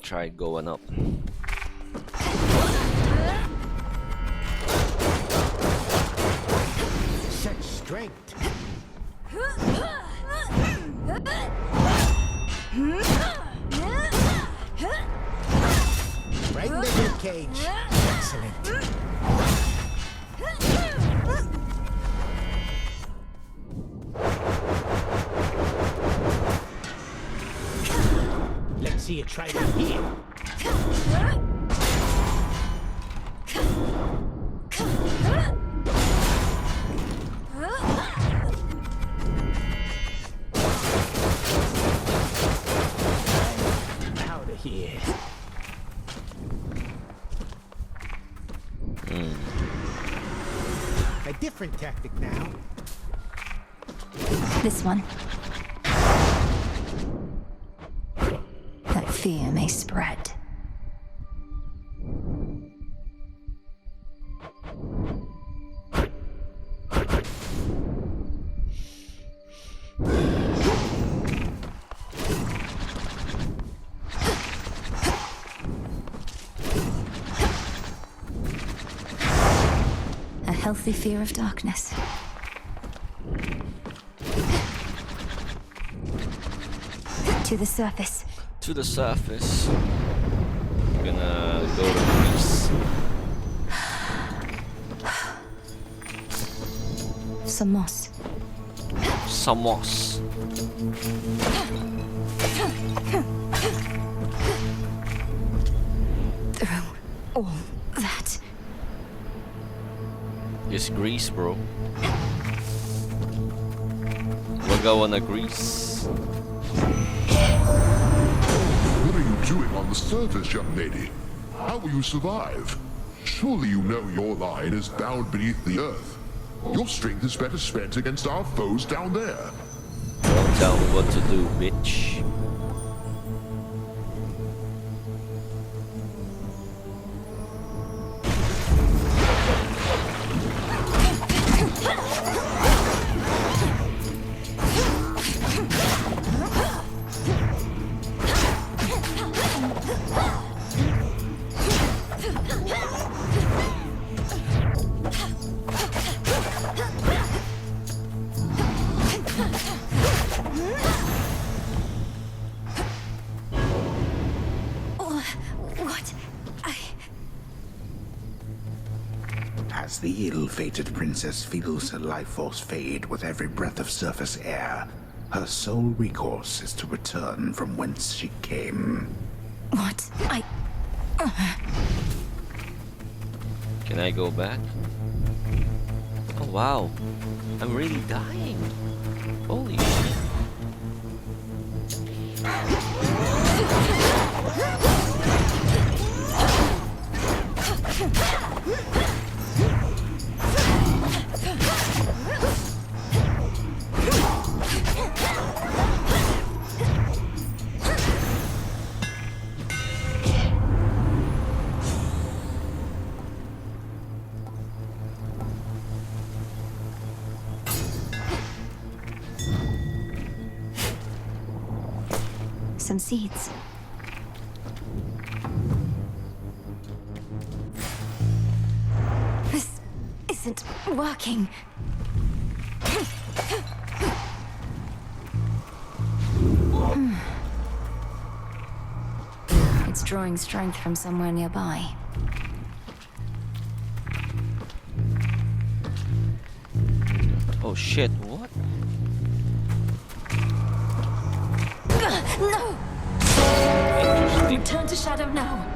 try going up. Such strength. Right in the rib cage. Excellent. Let's see you try that here. Out of here. A different tactic now. This one. That fear may spread. A healthy fear of darkness. To the surface. To the surface. I'm gonna go to Greece. Some moss. Some moss. Through all that. It's Greece, bro. We're going to Greece. What are you doing on the surface, young lady? How will you survive? Surely you know your line is bound beneath the earth. Your strength is better spent against our foes down there. Don't tell me what to do, bitch. What? As the ill-fated princess feels her life force fade with every breath of surface air, her sole recourse is to return from whence she came. What? Can I go back? Oh wow. I'm really dying. Holy shit. Some seeds. This isn't working. It's drawing strength from somewhere nearby. Oh shit, what? No! Interesting. Return to shadow now.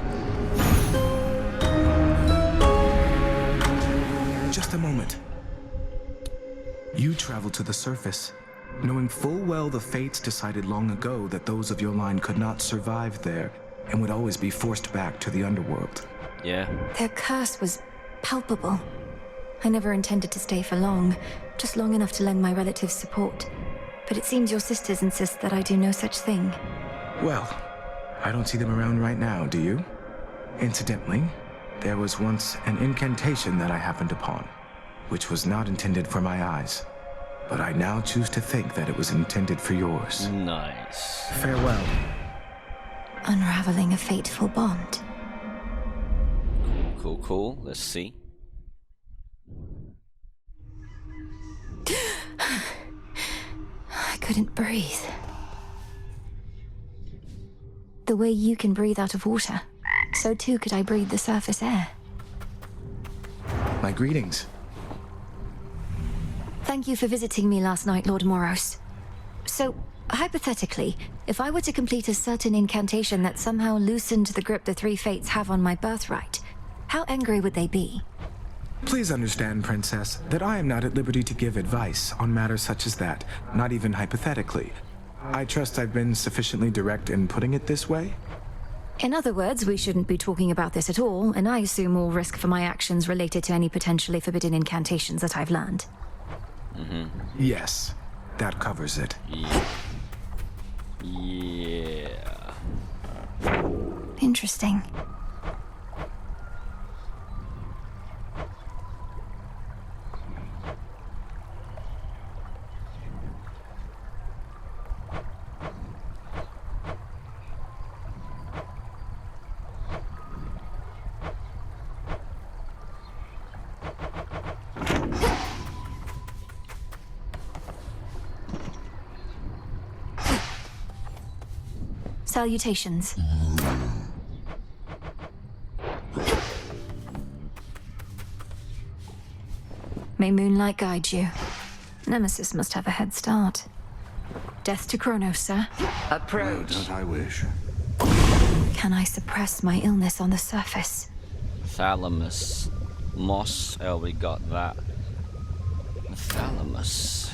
Just a moment. You travel to the surface, knowing full well the fates decided long ago that those of your line could not survive there and would always be forced back to the underworld. Yeah. Their curse was palpable. I never intended to stay for long, just long enough to lend my relatives support. But it seems your sisters insist that I do no such thing. Well, I don't see them around right now, do you? Incidentally, there was once an incantation that I happened upon, which was not intended for my eyes. But I now choose to think that it was intended for yours. Nice. Farewell. unraveling a fateful bond. Cool, cool. Let's see. I couldn't breathe. The way you can breathe out of water, so too could I breathe the surface air. My greetings. Thank you for visiting me last night, Lord Moros. So, hypothetically, if I were to complete a certain incantation that somehow loosened the grip the three fates have on my birthright, how angry would they be? Please understand, Princess, that I am not at liberty to give advice on matters such as that, not even hypothetically. I trust I've been sufficiently direct in putting it this way? In other words, we shouldn't be talking about this at all, and I assume all risk for my actions related to any potentially forbidden incantations that I've learned. Yes, that covers it. Yeah. Interesting. Salutations. May moonlight guide you. Nemesis must have a head start. Death to Kronos, sir. Approach. Don't I wish? Can I suppress my illness on the surface? Thalamus. Moss. Oh, we got that. The thalamus.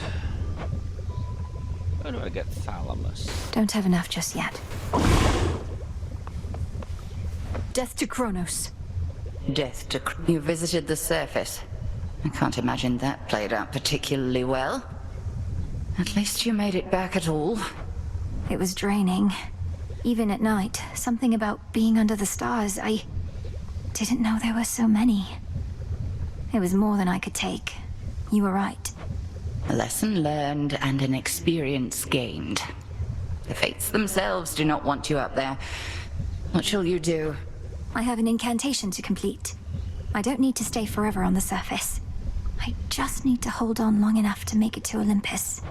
Where do I get thalamus? Don't have enough just yet. Death to Kronos. Death to... You visited the surface. I can't imagine that played out particularly well. At least you made it back at all. It was draining. Even at night, something about being under the stars, I didn't know there were so many. It was more than I could take. You were right. A lesson learned and an experience gained. The fates themselves do not want you up there. What shall you do? I have an incantation to complete. I don't need to stay forever on the surface. I just need to hold on long enough to make it to Olympus.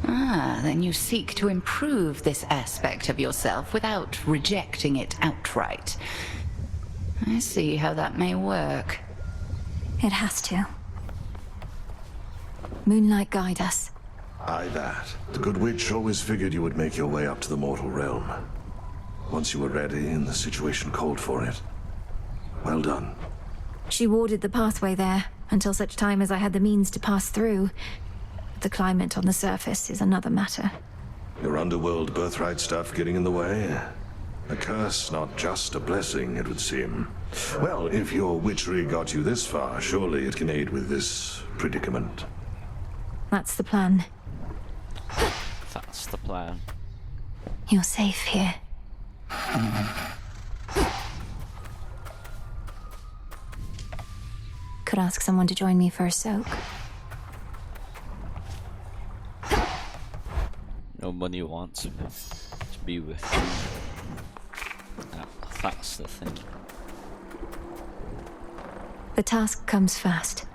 Ah, then you seek to improve this aspect of yourself without rejecting it outright. I see how that may work. It has to. Moonlight guide us. Aye, that. The good witch always figured you would make your way up to the mortal realm. Once you were ready and the situation called for it. Well done. She warded the pathway there, until such time as I had the means to pass through. The climate on the surface is another matter. Your underworld birthright stuff getting in the way? A curse, not just a blessing, it would seem. Well, if your witchery got you this far, surely it can aid with this predicament. That's the plan. That's the plan. You're safe here. Could ask someone to join me for a soak. Nobody wants to be with you. That's the thing. The task comes first.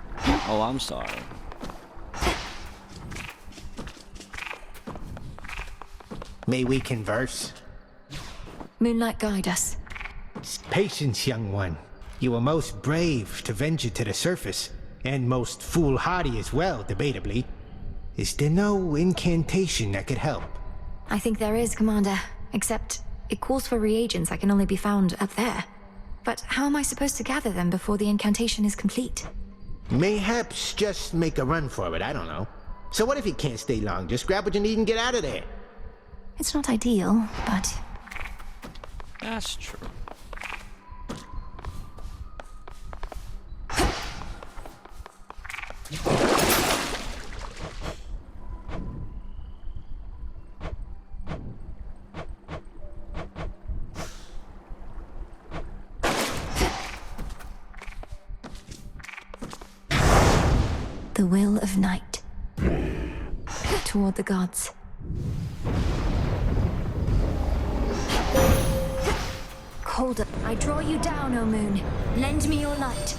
Oh, I'm sorry. May we converse? Moonlight guide us. Patience, young one. You were most brave to venture to the surface, and most foolhardy as well, debatably. Is there no incantation that could help? I think there is, Commander. Except, it calls for reagents that can only be found up there. But how am I supposed to gather them before the incantation is complete? Mayhaps just make a run for it, I don't know. So what if you can't stay long? Just grab what you need and get out of there. It's not ideal, but... That's true. The will of night. Toward the gods. Hold up. I draw you down, O moon. Lend me your light.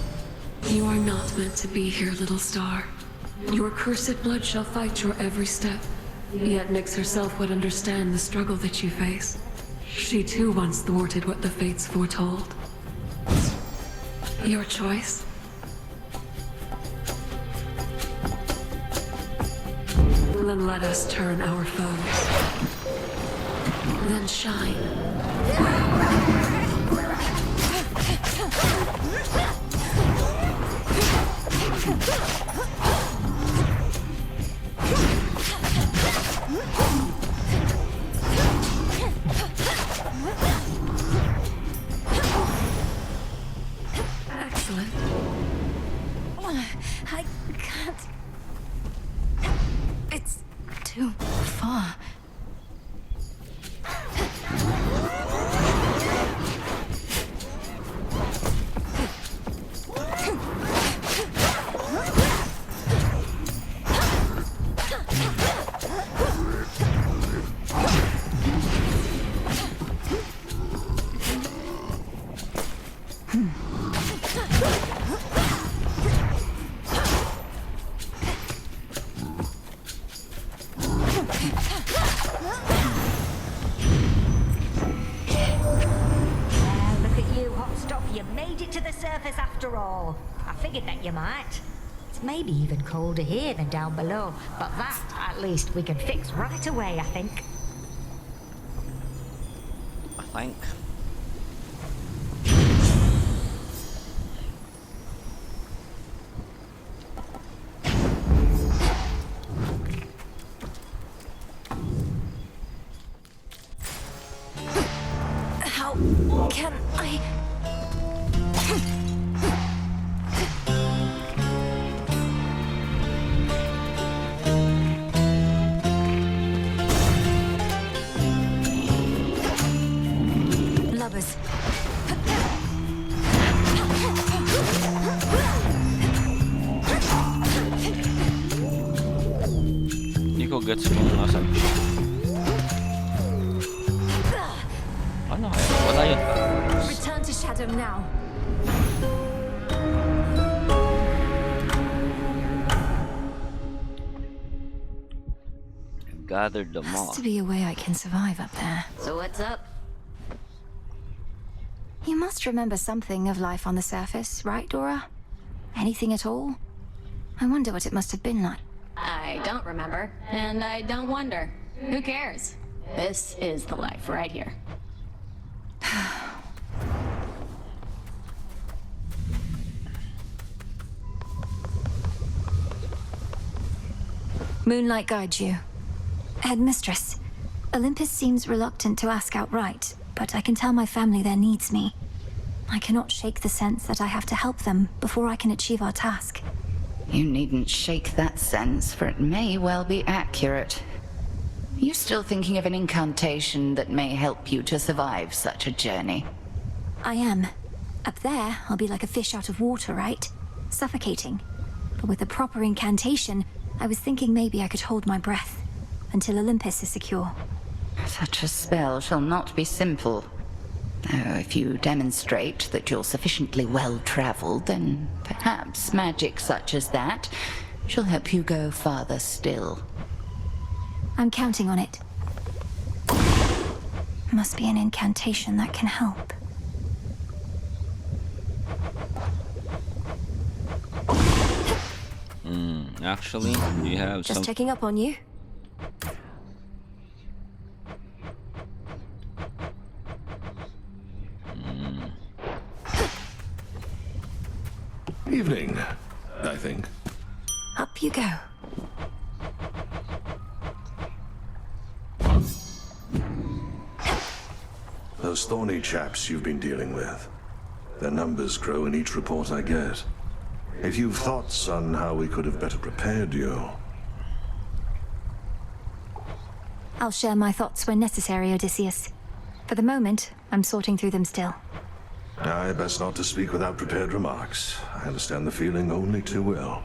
You are not meant to be here, little star. Your cursed blood shall fight your every step. Yet Nyx herself would understand the struggle that you face. She too once thwarted what the fates foretold. Your choice? Then let us turn our foes. Then shine. Excellent. I can't. It's too far. Maybe even colder here than down below, but that, at least, we can fix right away, I think. I think. How can I... Lovers. Nico gets one last time. Ano kaya? Wala yun. Return to Shadow now. Gathered them all. Has to be a way I can survive up there. So what's up? You must remember something of life on the surface, right, Dora? Anything at all? I wonder what it must have been like. I don't remember, and I don't wonder. Who cares? This is the life right here. Moonlight guides you. Headmistress, Olympus seems reluctant to ask outright, but I can tell my family there needs me. I cannot shake the sense that I have to help them before I can achieve our task. You needn't shake that sense, for it may well be accurate. You still thinking of an incantation that may help you to survive such a journey? I am. Up there, I'll be like a fish out of water, right? Suffocating. But with a proper incantation, I was thinking maybe I could hold my breath until Olympus is secure. Such a spell shall not be simple. Though if you demonstrate that you're sufficiently well-traveled, then perhaps magic such as that shall help you go farther still. I'm counting on it. Must be an incantation that can help. Actually, you have Just some... checking up on you. Evening, I think. Up you go. Those thorny chaps you've been dealing with. Their numbers grow in each report I get. If you've thoughts on how we could have better prepared you... I'll share my thoughts when necessary, Odysseus. For the moment, I'm sorting through them still. Aye, best not to speak without prepared remarks. I understand the feeling only too well.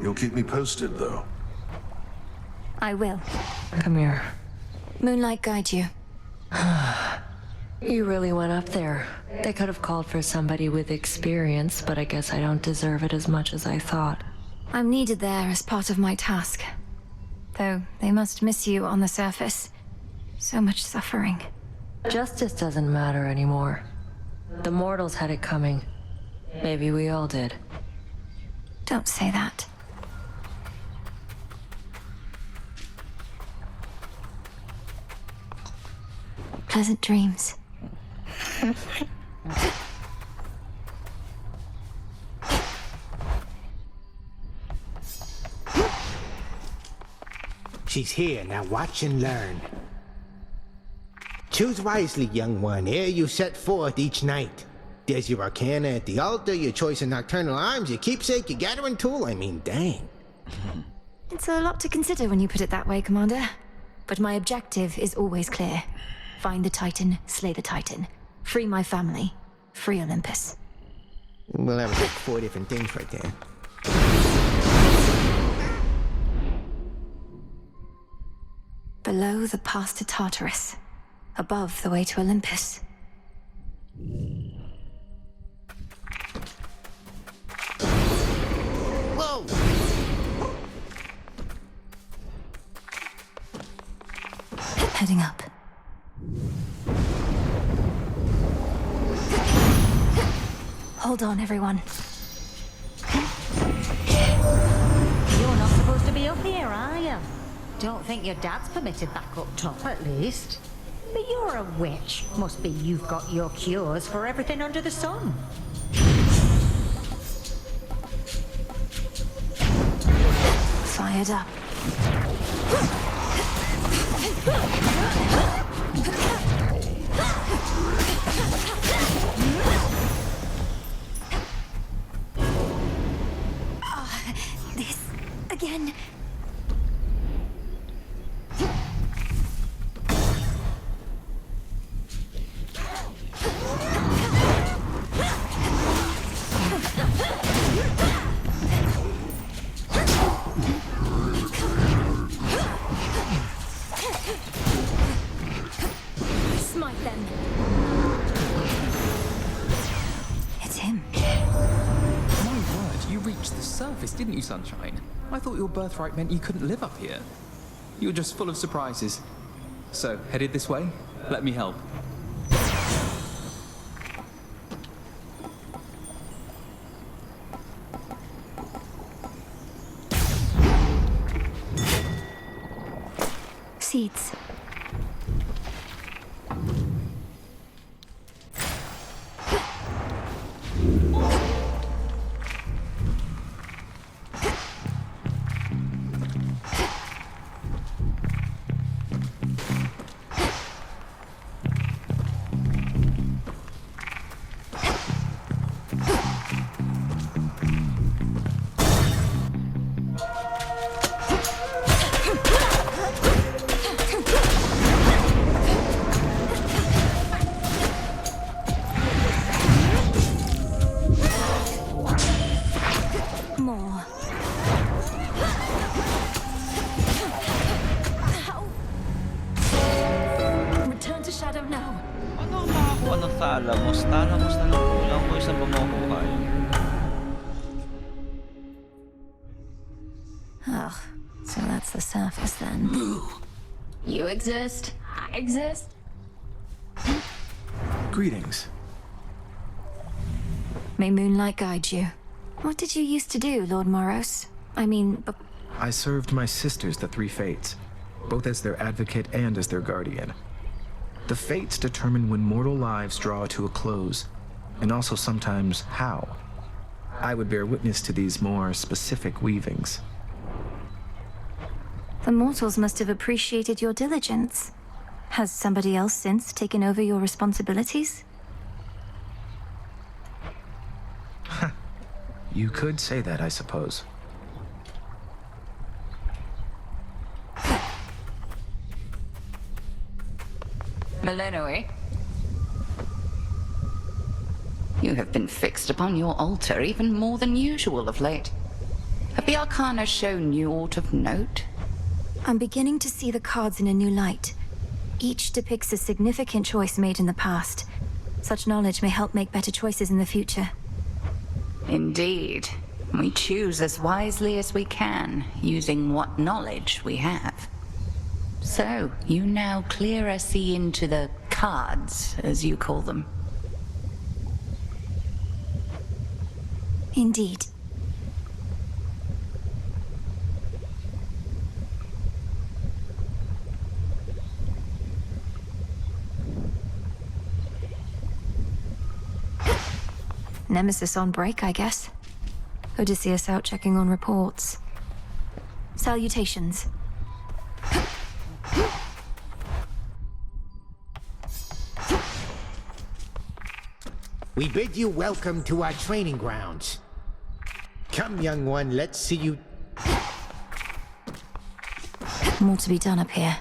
You'll keep me posted, though. I will. Come here. Moonlight guide you. You really went up there. They could have called for somebody with experience, but I guess I don't deserve it as much as I thought. I'm needed there as part of my task. Though they must miss you on the surface. So much suffering. Justice doesn't matter anymore. The mortals had it coming. Maybe we all did. Don't say that. Pleasant dreams. She's here, now watch and learn. Choose wisely, young one, ere you set forth each night. There's your arcana at the altar, your choice of nocturnal arms, your keepsake, your gathering tool, I mean, dang. It's a lot to consider when you put it that way, Commander. But my objective is always clear. Find the Titan, slay the Titan. Free my family. Free Olympus. Well, that was like 4 different things right there. Below the path to Tartarus. Above the way to Olympus. Whoa! Heading up. Hold on, everyone. You're not supposed to be up here, are you? Don't think your dad's permitted back up top, at least. But you're a witch. Must be you've got your cures for everything under the sun. Fired up. This again. Smite them. It's him. My word, you reached the surface, didn't you, Sunshine? I thought your birthright meant you couldn't live up here. You were just full of surprises. So, headed this way? Let me help. Seeds. More. Return to Shadow now. Ano makakuha ng Thalamos? Thalamos na lang kulang ko isang makukuha yun. Oh, so that's the surface then. You exist. I exist. Greetings. May moonlight guide you. What did you used to do, Lord Moros? I mean, I served my sisters, the Three Fates, both as their advocate and as their guardian. The Fates determine when mortal lives draw to a close, and also sometimes how. I would bear witness to these more specific weavings. the mortals must have appreciated your diligence. Has somebody else since taken over your responsibilities? You could say that, I suppose. Melinoe, you have been fixed upon your altar even more than usual of late. Have the Arcana shown you aught of note? I'm beginning to see the cards in a new light. Each depicts a significant choice made in the past. Such knowledge may help make better choices in the future. Indeed. We choose as wisely as we can, using what knowledge we have. So, you now clearer see into the cards, as you call them. Indeed. Nemesis on break, I guess. Odysseus out checking on reports. Salutations. We bid you welcome to our training grounds. Come, young one, let's see you... More to be done up here.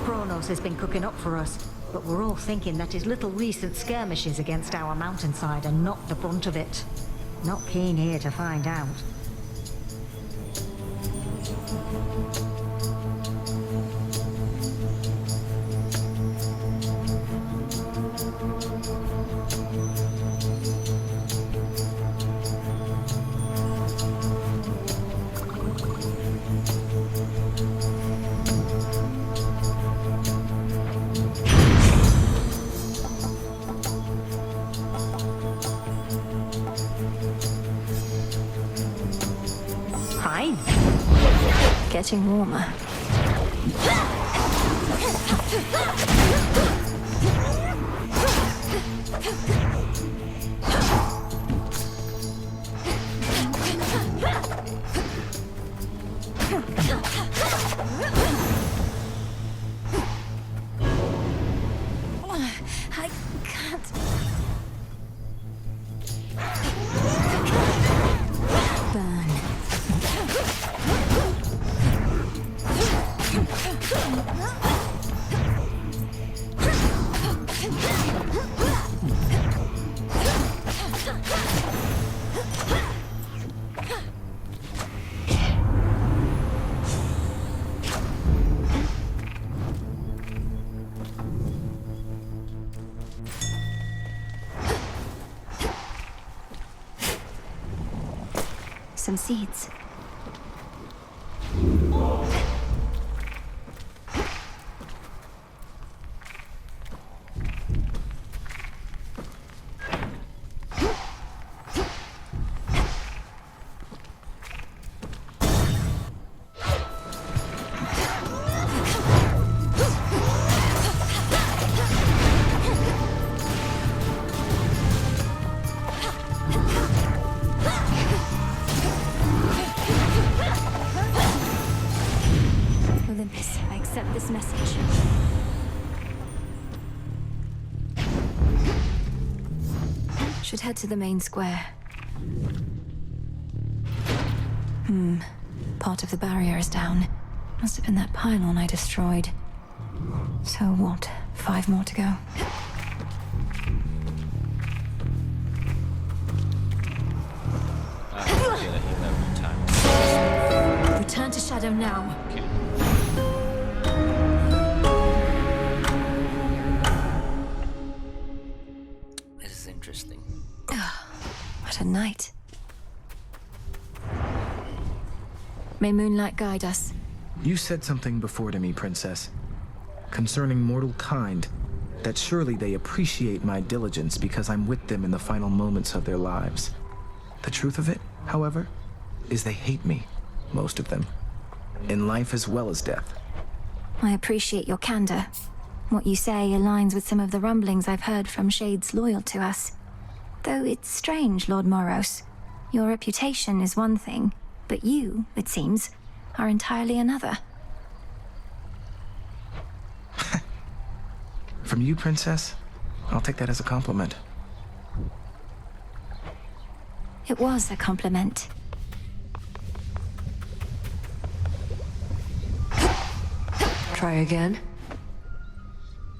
Kronos has been cooking up for us, but we're all thinking that his little recent skirmishes against our mountainside are not the brunt of it. Not keen here to find out. Getting warmer. I can't. Burn. Some seeds. Olympus, I accept this message. Should head to the main square. Part of the barrier is down. Must have been that pylon I destroyed. So what? 5 more to go. Return to Shadow now. Okay. This is interesting. What a night. May moonlight guide us. You said something before to me, Princess, concerning mortal kind, that surely they appreciate my diligence because I'm with them in the final moments of their lives. The truth of it, however, is they hate me, most of them, in life as well as death. I appreciate your candor. What you say aligns with some of the rumblings I've heard from shades loyal to us. Though it's strange, Lord Moros. Your reputation is one thing, but you, it seems, are entirely another. From you, Princess, I'll take that as a compliment. It was a compliment. Try again.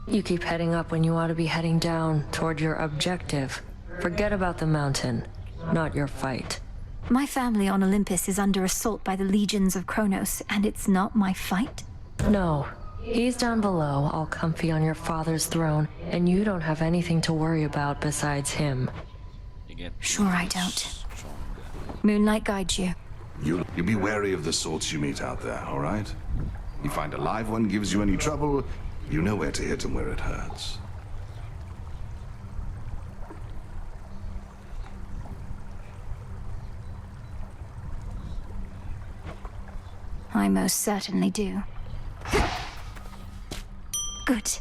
You keep heading up when you ought to be heading down toward your objective. Forget about the mountain, not your fight. My family on Olympus is under assault by the legions of Kronos, and it's not my fight? No. He's down below, all comfy on your father's throne, and you don't have anything to worry about besides him. Sure I don't. Moonlight guides you. You be wary of the sorts you meet out there, all right? You find a live one gives you any trouble, you know where to hit him where it hurts. I most certainly do. Good.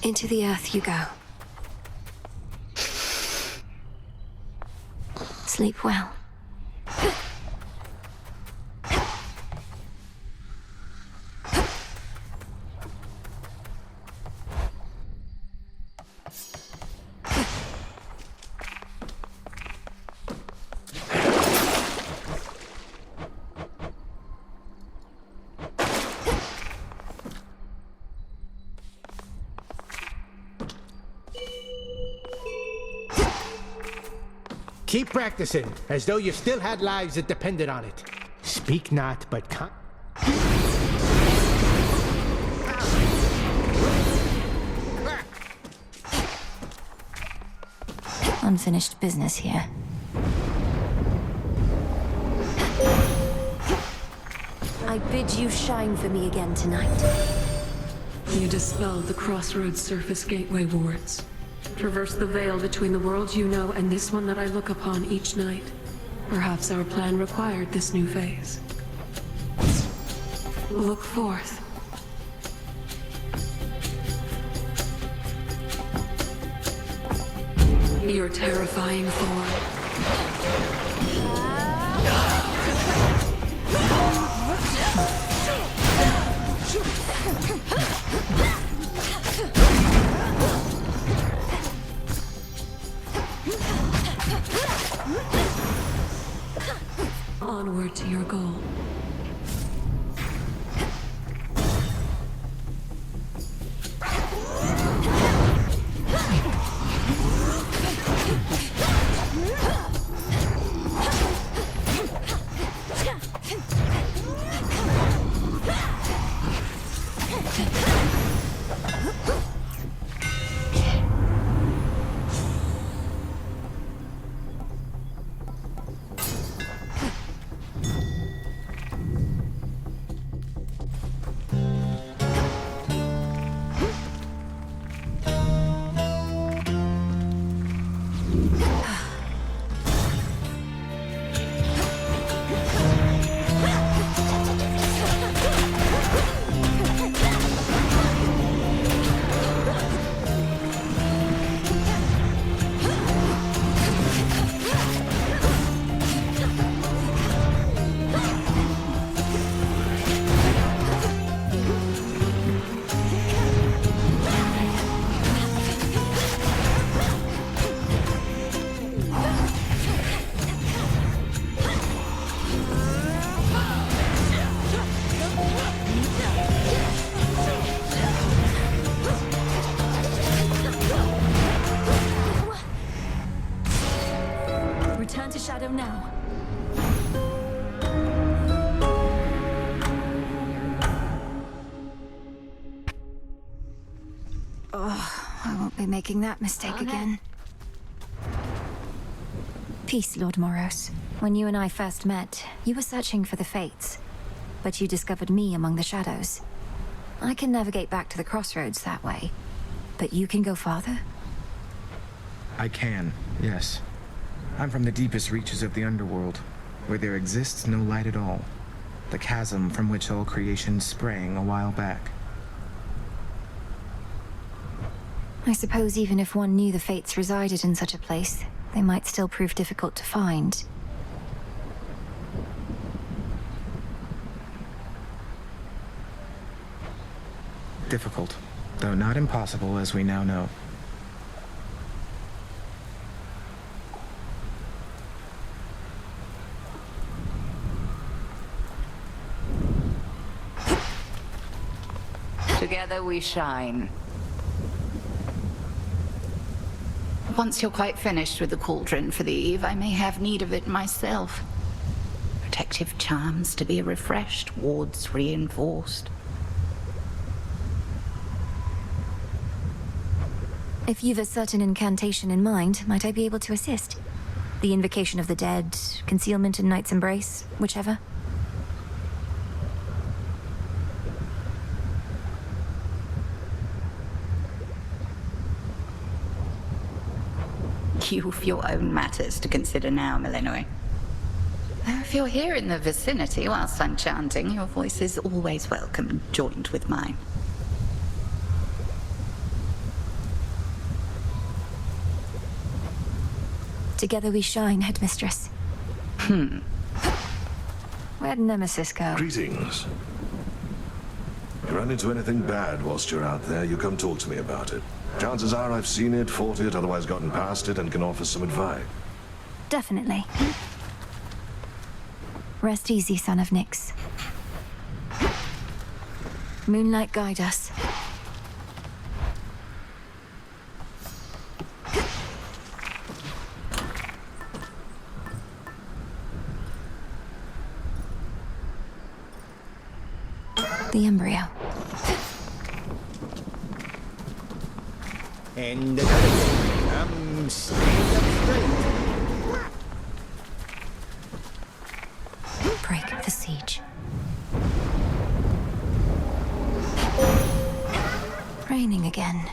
Into the earth you go. Sleep well. Keep practicing, as though you still had lives that depended on it. Speak not, but Unfinished business here. I bid you shine for me again tonight. You dispelled the Crossroads Surface Gateway wards. Traverse the veil between the world you know and this one that I look upon each night. Perhaps our plan required this new phase. Look forth. Your terrifying form. Onward to your goal. Return to Shadow now. Oh, I won't be making that mistake again. Peace, Lord Moros. When you and I first met, you were searching for the Fates, but you discovered me among the shadows. I can navigate back to the Crossroads that way, but you can go farther? I can, yes. I'm from the deepest reaches of the underworld, where there exists no light at all. The chasm from which all creation sprang a while back. I suppose even if one knew the Fates resided in such a place, they might still prove difficult to find. Difficult, though not impossible as we now know. Together we shine. Once you're quite finished with the cauldron for the eve, I may have need of it myself. Protective charms to be refreshed, wards reinforced. If you've a certain incantation in mind, might I be able to assist? The Invocation of the Dead, Concealment in Night's Embrace, whichever. You've your own matters to consider now, Millenoi. Though if you're here in the vicinity whilst I'm chanting, your voice is always welcome, joined with mine. Together we shine, Headmistress. Where'd Nemesis go? Greetings. You run into anything bad whilst you're out there, you come talk to me about it. Chances are I've seen it, fought it, otherwise gotten past it, and can offer some advice. Definitely. Rest easy, son of Nyx. Moonlight guide us. The embryo. And another stand up straight. Break the siege. Raining again.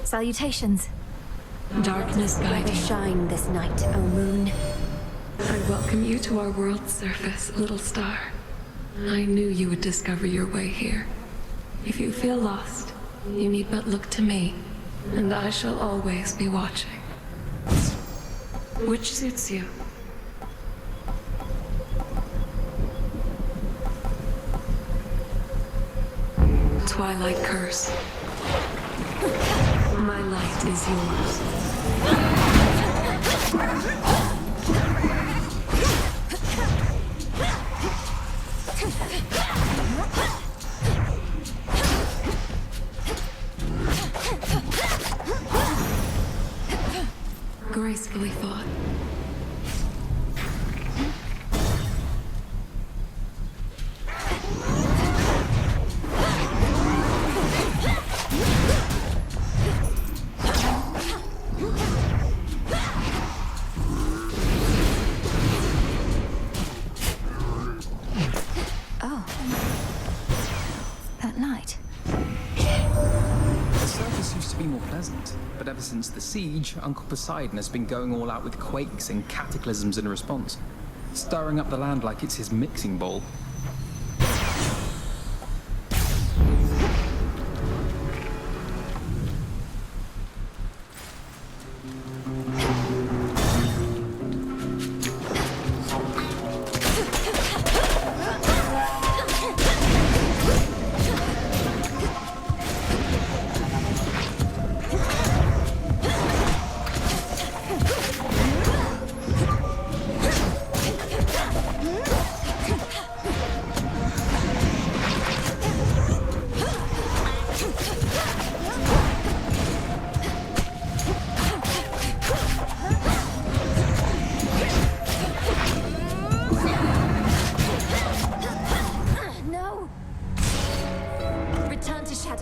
Salutations. Darkness guide Let you. us shine this night, O moon. I welcome you to our world's surface, little star. I knew you would discover your way here. If you feel lost, you need but look to me, and I shall always be watching. Which suits you? Twilight Curse. My light is yours. Gracefully fought. But ever since the siege, Uncle Poseidon has been going all out with quakes and cataclysms in response, stirring up the land like it's his mixing bowl.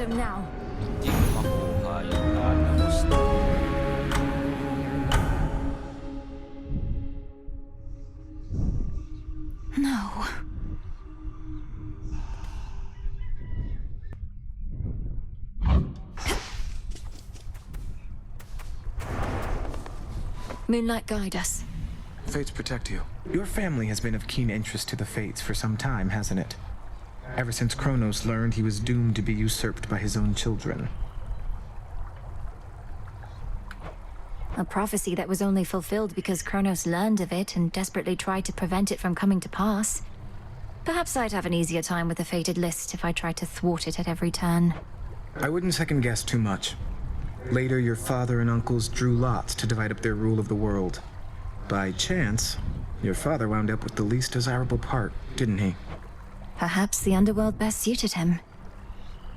Now. No. Moonlight guide us. Fates protect you. Your family has been of keen interest to the Fates for some time, hasn't it? Ever since Kronos learned he was doomed to be usurped by his own children. A prophecy that was only fulfilled because Kronos learned of it and desperately tried to prevent it from coming to pass. Perhaps I'd have an easier time with the fated list if I tried to thwart it at every turn. I wouldn't second guess too much. Later, your father and uncles drew lots to divide up their rule of the world. By chance, your father wound up with the least desirable part, didn't he? Perhaps the underworld best suited him.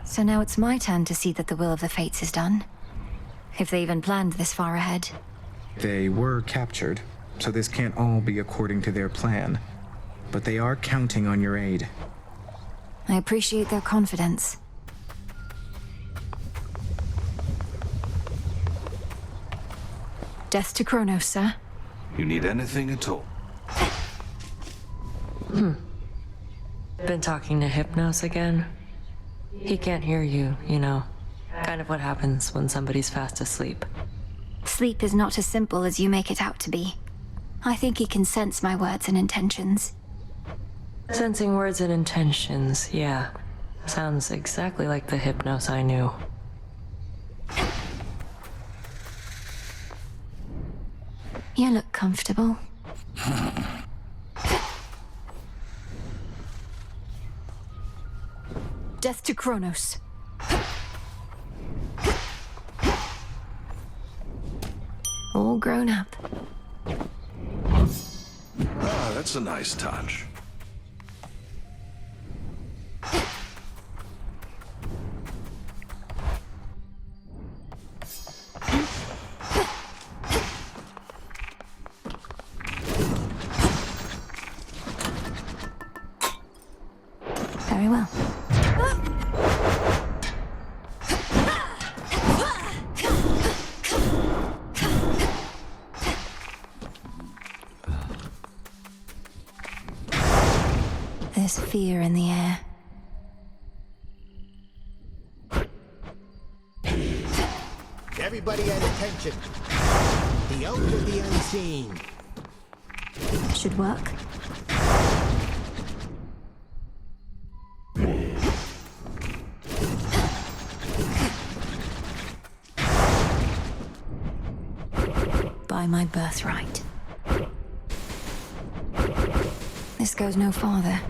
So now it's my turn to see that the will of the fates is done. If they even planned this far ahead. They were captured, so this can't all be according to their plan. But they are counting on your aid. I appreciate their confidence. Death to Kronos, sir. You need anything at all? Been talking to Hypnos again? He can't hear you, you know. Kind of what happens when somebody's fast asleep. Sleep is not as simple as you make it out to be. I think he can sense my words and intentions. Sensing words and intentions, yeah. Sounds exactly like the Hypnos I knew. You look comfortable. Death to Kronos. All grown up. Ah, that's a nice touch. Very well. There's fear in the air. Everybody at attention. The oath of the unseen. Should work. By my birthright. This goes no farther.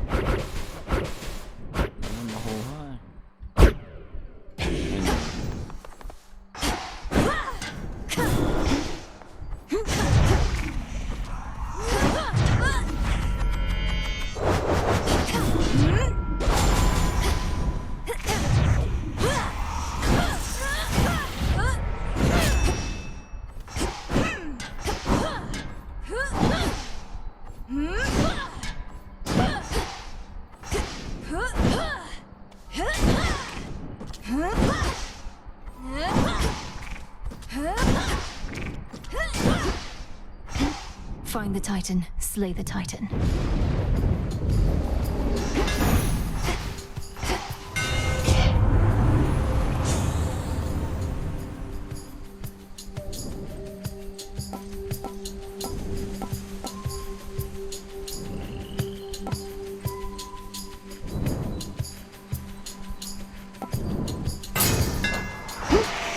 On the whole high. Find the Titan, slay the Titan.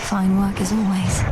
Fine work as always.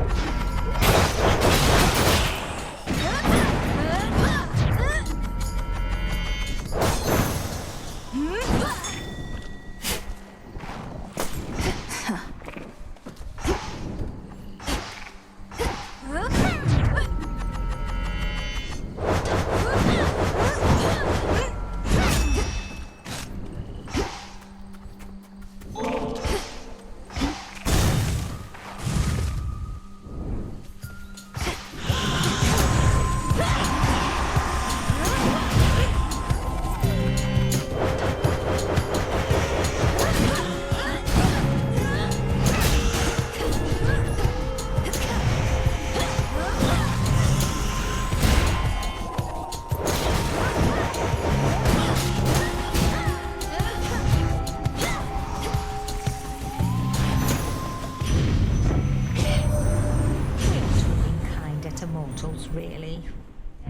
Really.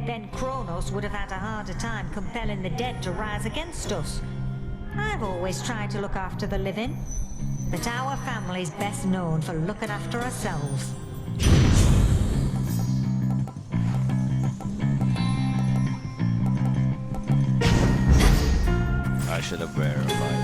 Then Kronos would have had a harder time compelling the dead to rise against us. I've always tried to look after the living, but our family's best known for looking after ourselves. should have verified.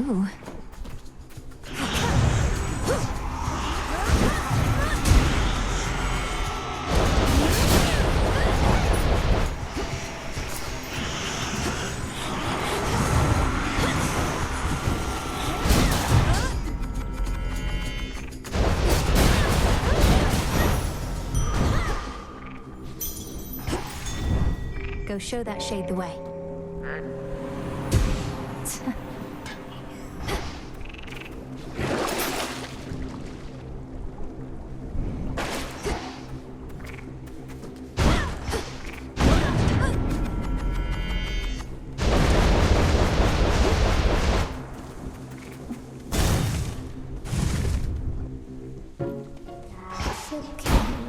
Ooh. Go show that shade the way.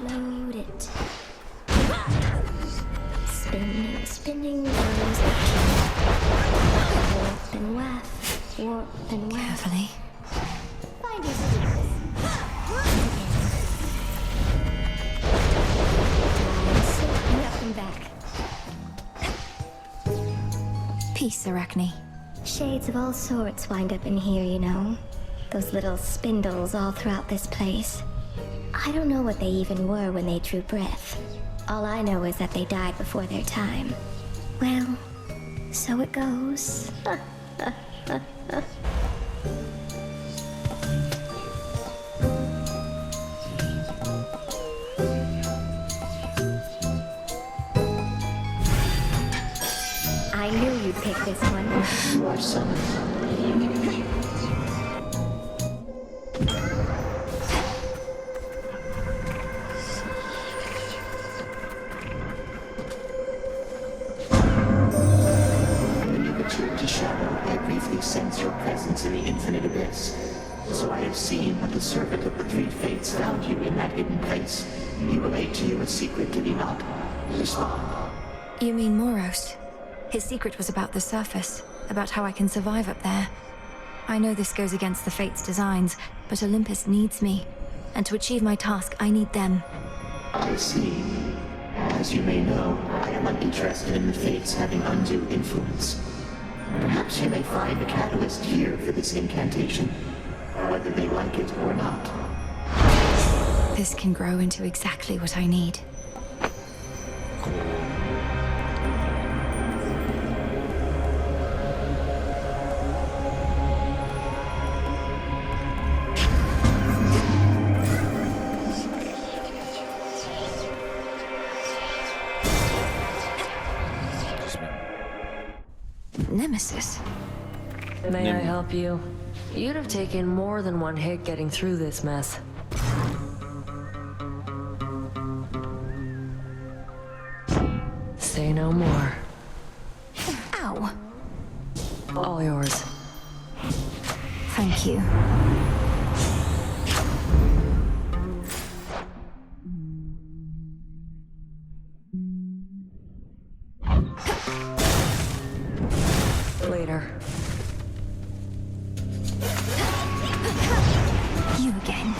Load it. Spinning, spinning goes the key. Warp and waft, warp and waft. Carefully. Find your secrets. Nothing back. Peace, Arachne. Shades of all sorts wind up in here, you know. Those little spindles all throughout this place. I don't know what they even were when they drew breath. All I know is that they died before their time. Well, so it goes. I knew you'd pick this one. You are summoned. Sense your presence in the infinite abyss. So I have seen that the servant of the three fates found you in that hidden place. He relayed to you a secret, did he not? Respond. You mean Moros? His secret was about the surface, about how I can survive up there. I know this goes against the fates' designs, but Olympus needs me. And to achieve my task, I need them. I see. As you may know, I am uninterested in the fates having undue influence. Perhaps you may find a catalyst here for this incantation, whether they like it or not. This can grow into exactly what I need. Nemesis. May I help you? You'd have taken more than one hit getting through this mess. Say no more. Ow! All yours. Thank you. Later. You again.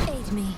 Aid me.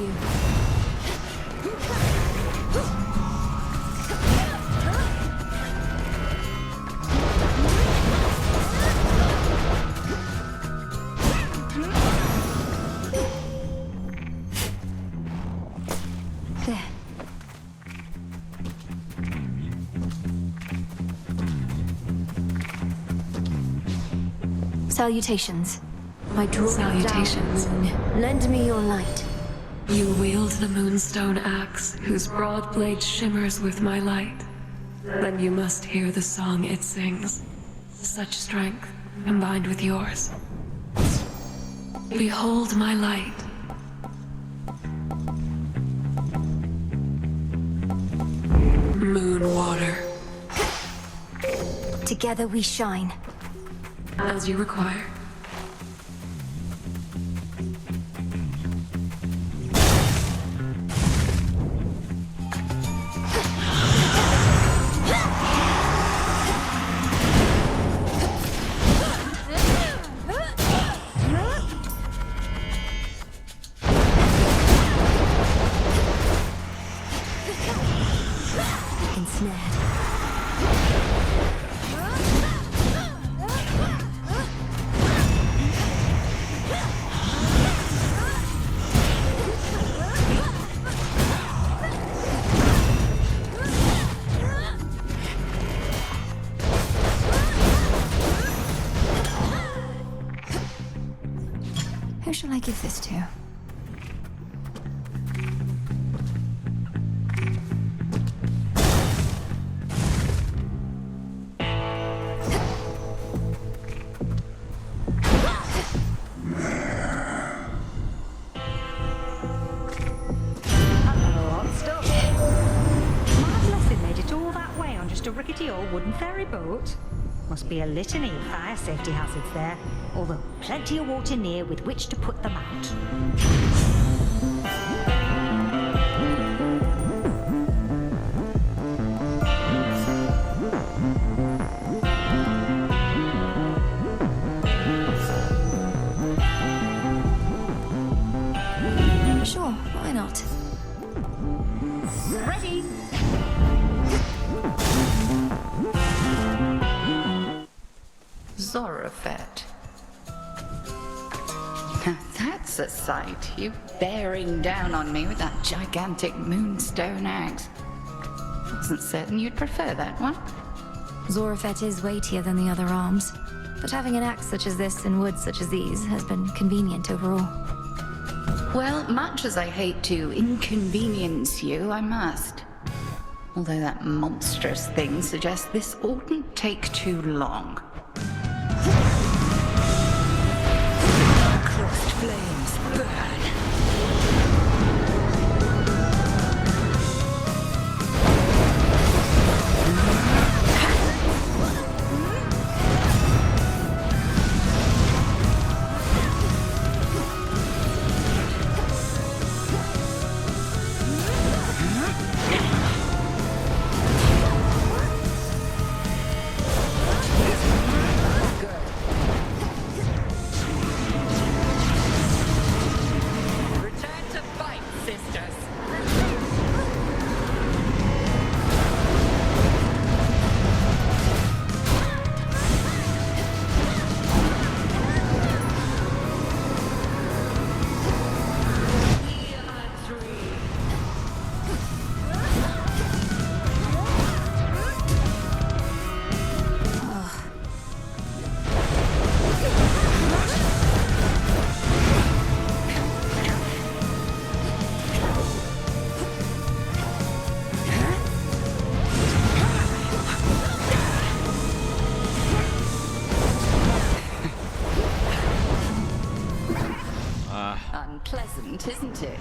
you. There. Salutations. My draw. Salutations. Lend me your light. You wield the Moonstone Axe, whose broad blade shimmers with my light. Then you must hear the song it sings. Such strength, combined with yours. Behold my light. Moon water. Together we shine. As you require. Ensnared. Who shall I give this to? A rickety old wooden ferry boat. Must be a litany of fire safety hazards there, although plenty of water near with which to put them out. Sure, why not? Ready? Zorafet. That's a sight. You bearing down on me with that gigantic moonstone axe. Wasn't certain you'd prefer that one. Zorafet is weightier than the other arms, but having an axe such as this in woods such as these has been convenient overall. Well, much as I hate to inconvenience you, I must. Although that monstrous thing suggests this oughtn't take too long. Crossed flames burn. Unpleasant, isn't it?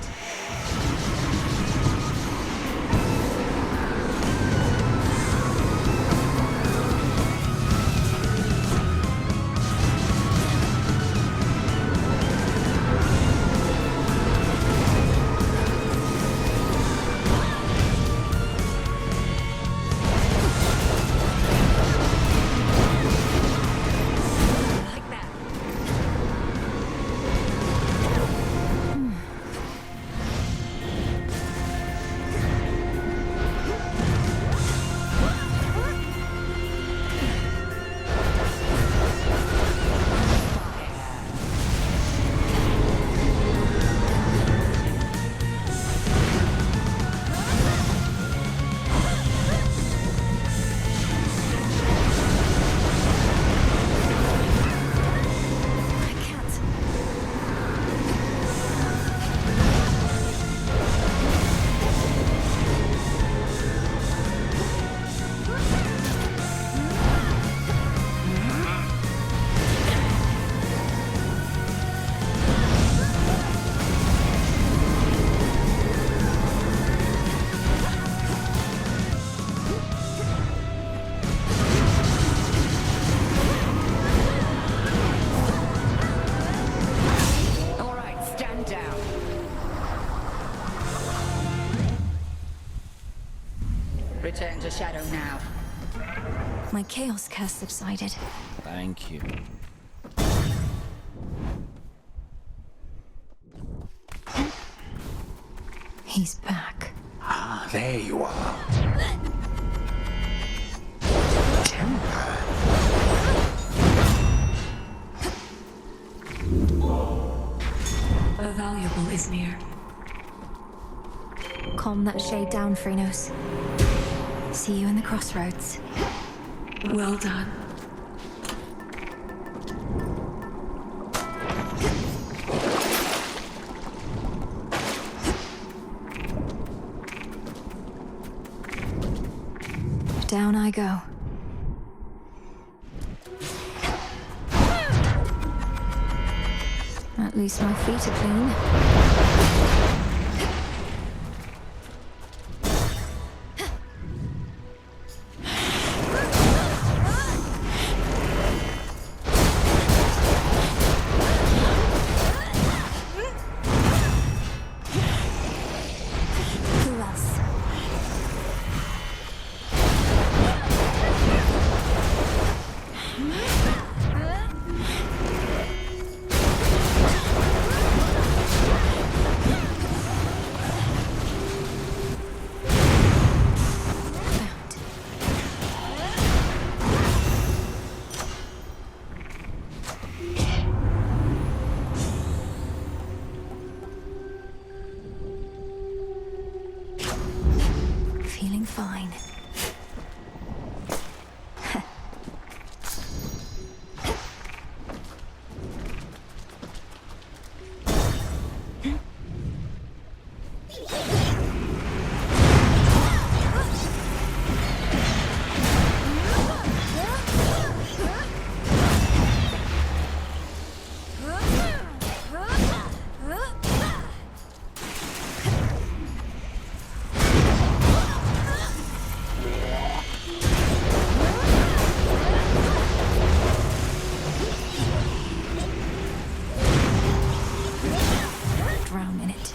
My chaos curse subsided. Thank you. He's back. Ah, there you are. Temper. A valuable is near. Calm that shade down, Phrenos. See you in the crossroads. Well done. Down I go. At least my feet are clean. Who else? Feeling fine. Drown in it.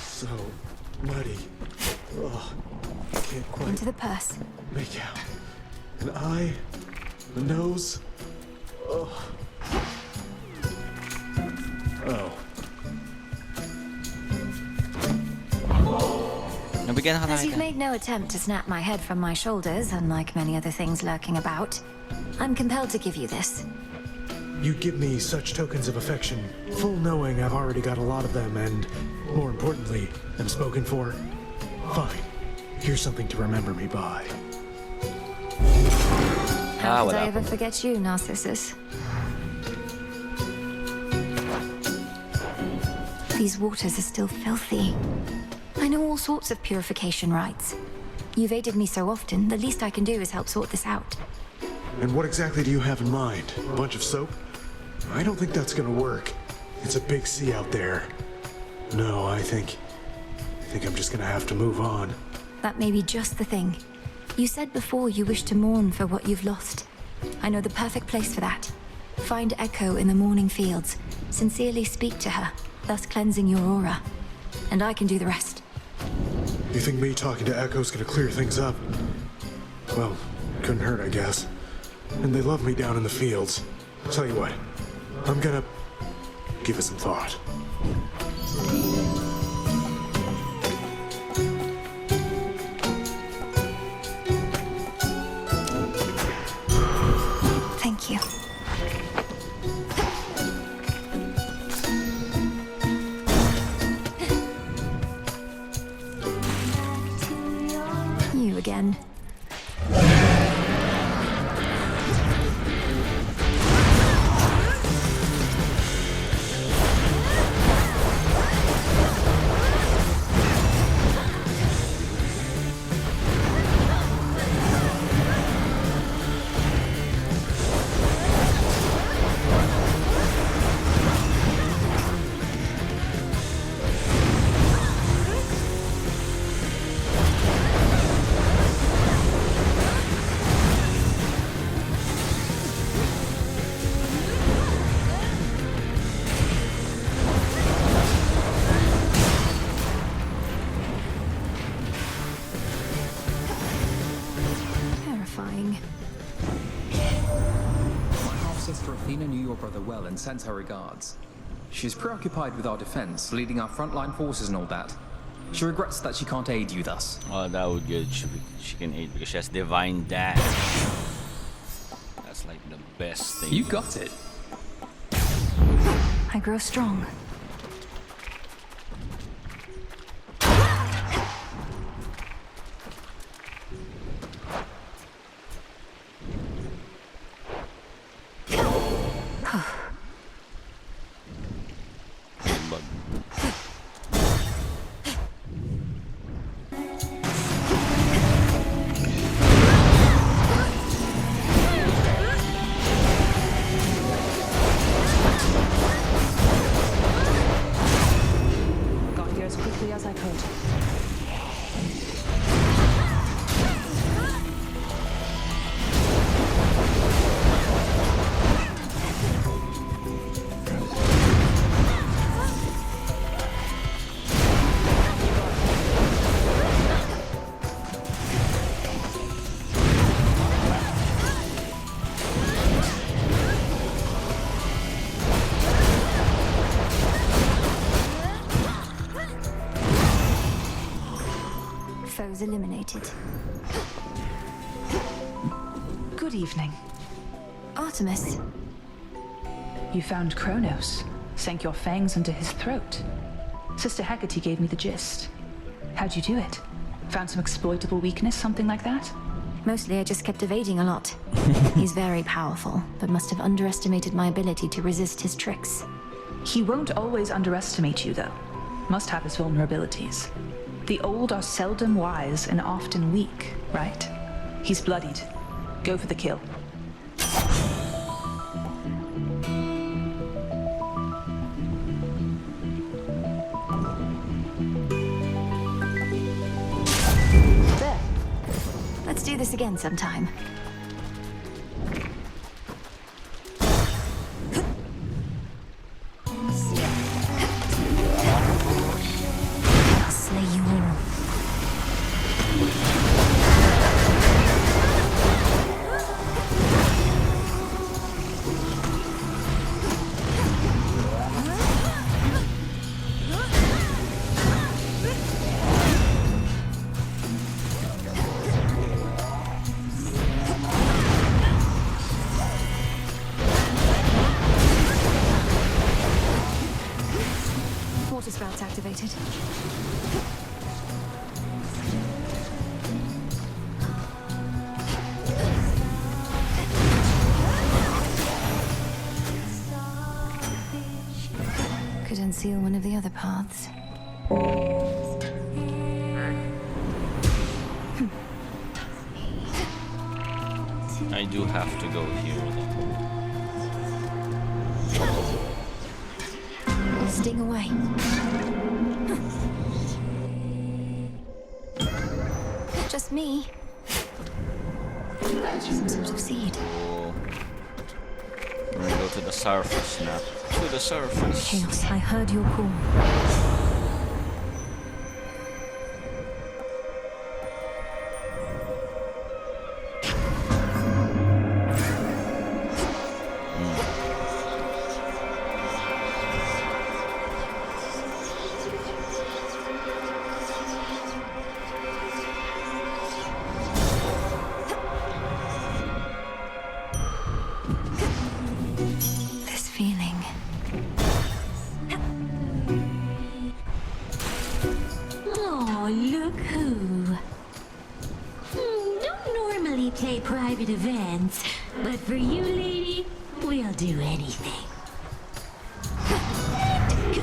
So muddy. Ugh. Can't quite Into the purse. make out. An eye, a nose. Ugh. Oh. Now begin As you've again. made no attempt to snap my head from my shoulders, unlike many other things lurking about, I'm compelled to give you this. You give me such tokens of affection, full knowing I've already got a lot of them, and, more importantly, am spoken for. Fine. Here's something to remember me by. How could what I happened? ever forget you, Narcissus? These waters are still filthy. I know all sorts of purification rites. You've aided me so often, the least I can do is help sort this out. And what exactly do you have in mind? A bunch of soap? I don't think that's gonna work. It's a big sea out there. No, I think I'm just gonna have to move on. That may be just the thing. You said before you wish to mourn for what you've lost. I know the perfect place for that. Find Echo in the morning fields. Sincerely speak to her, thus cleansing your aura. And I can do the rest. You think me talking to Echo's gonna clear things up? Well, couldn't hurt, I guess. And they love me down in the fields. Tell you what, I'm gonna give it some thought. Thank you. You again. Athena knew your brother well and sends her regards. She is preoccupied with our defense, leading our frontline forces and all that. She regrets that she can't aid you thus. Oh, that would good. She can aid because she has divine dash. That's like the best thing. You got it. I grow strong. Foes eliminated. Good evening. Artemis. You found Kronos. Sank your fangs into his throat. Sister Hecate gave me the gist. How'd you do it? Found some exploitable weakness, something like that? Mostly I just kept evading a lot. He's very powerful, but must have underestimated my ability to resist his tricks. He won't always underestimate you, though. Must have his vulnerabilities. The old are seldom wise and often weak, right? He's bloodied. Go for the kill. There. Let's do this again sometime. I'll slay you all. Water sprouts activated. Could unseal one of the other paths. I do have to go here though. Sting away. Just me. Some sort of seed. Oh. We're gonna go to the surface now. To the surface. Chaos, I heard your call. This feeling. Oh, look who. Don't normally play private events, but for you, lady, we'll do anything. Go.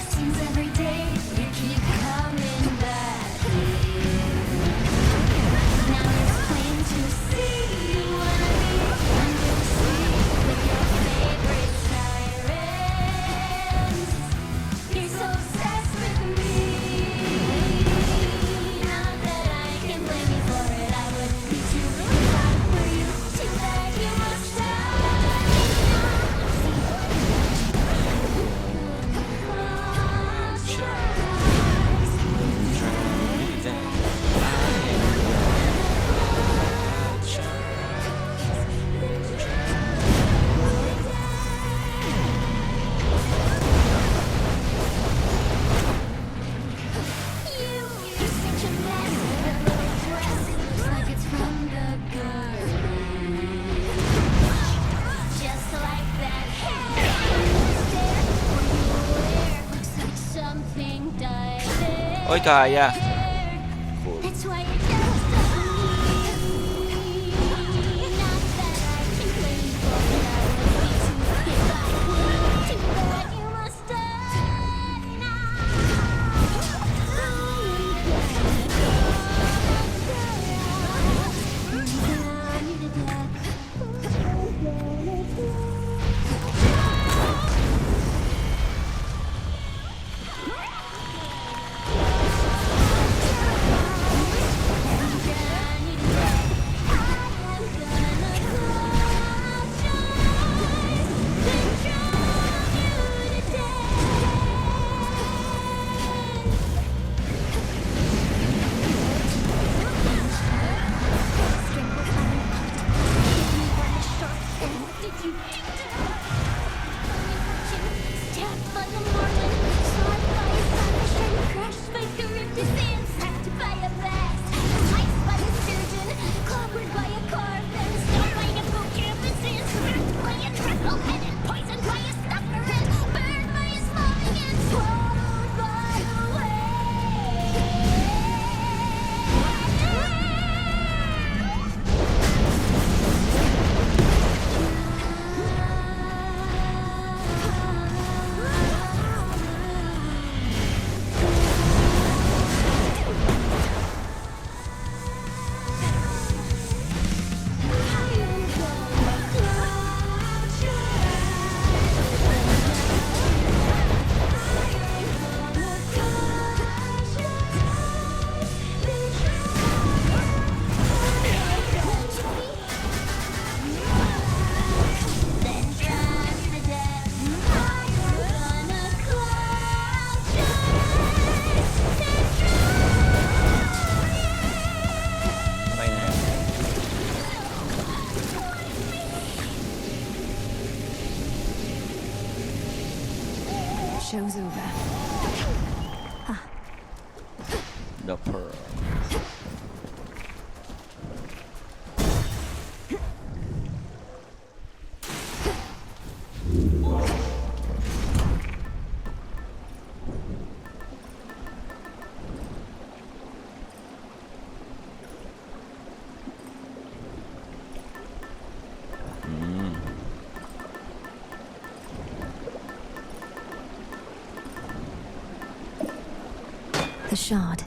Seems every day you keep coming back here. Now it's plain to see you wanna be under the sea with your favorite sirens. Oi Kaya. Cool. Show's over. The pearl. The shard.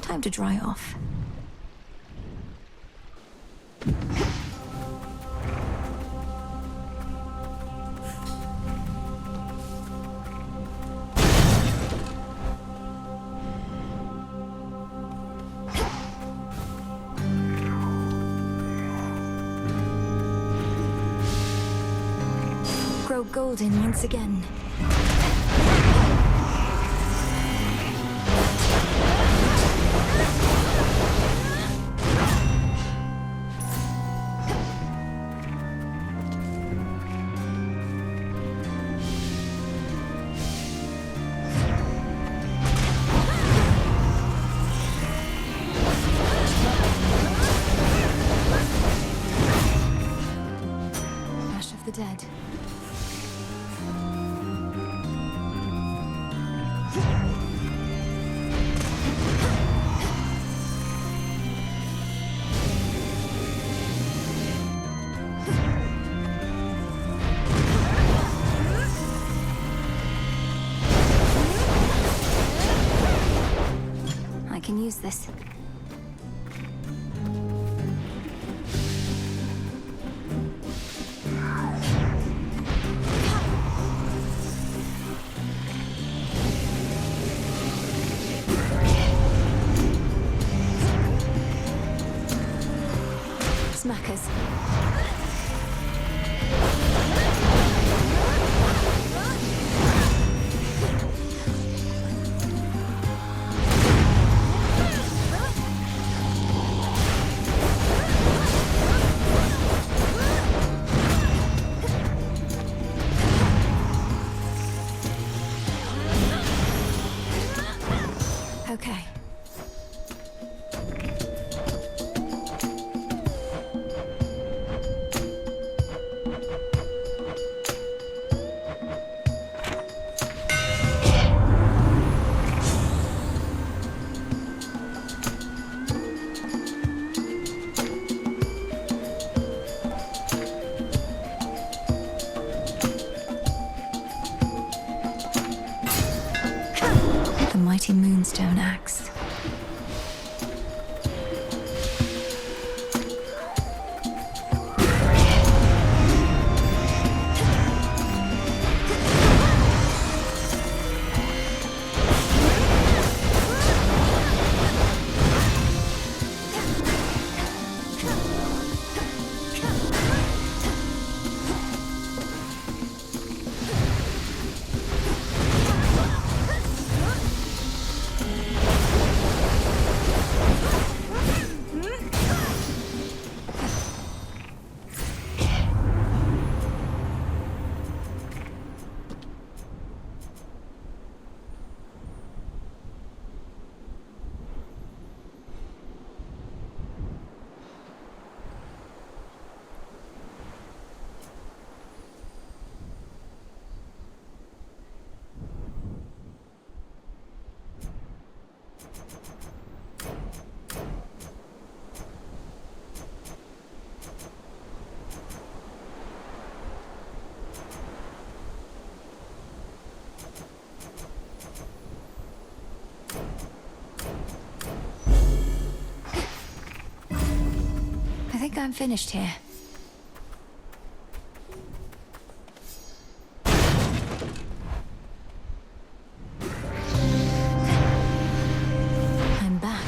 Time to dry off. Grow golden once again. Ash of the Dead. I can use this. Smackers. Okay. think I'm finished here. I'm back.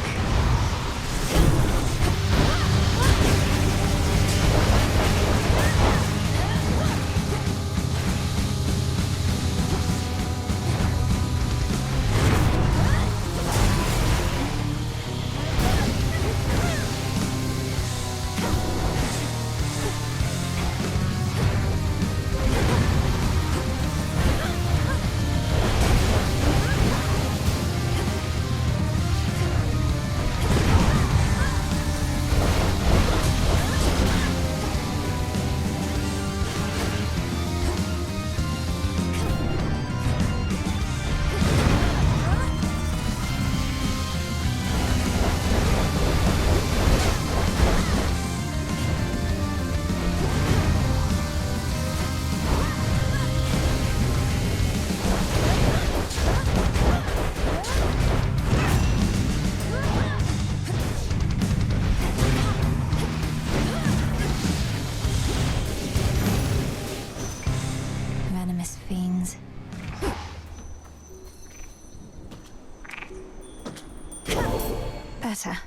Venomous fiends. Better.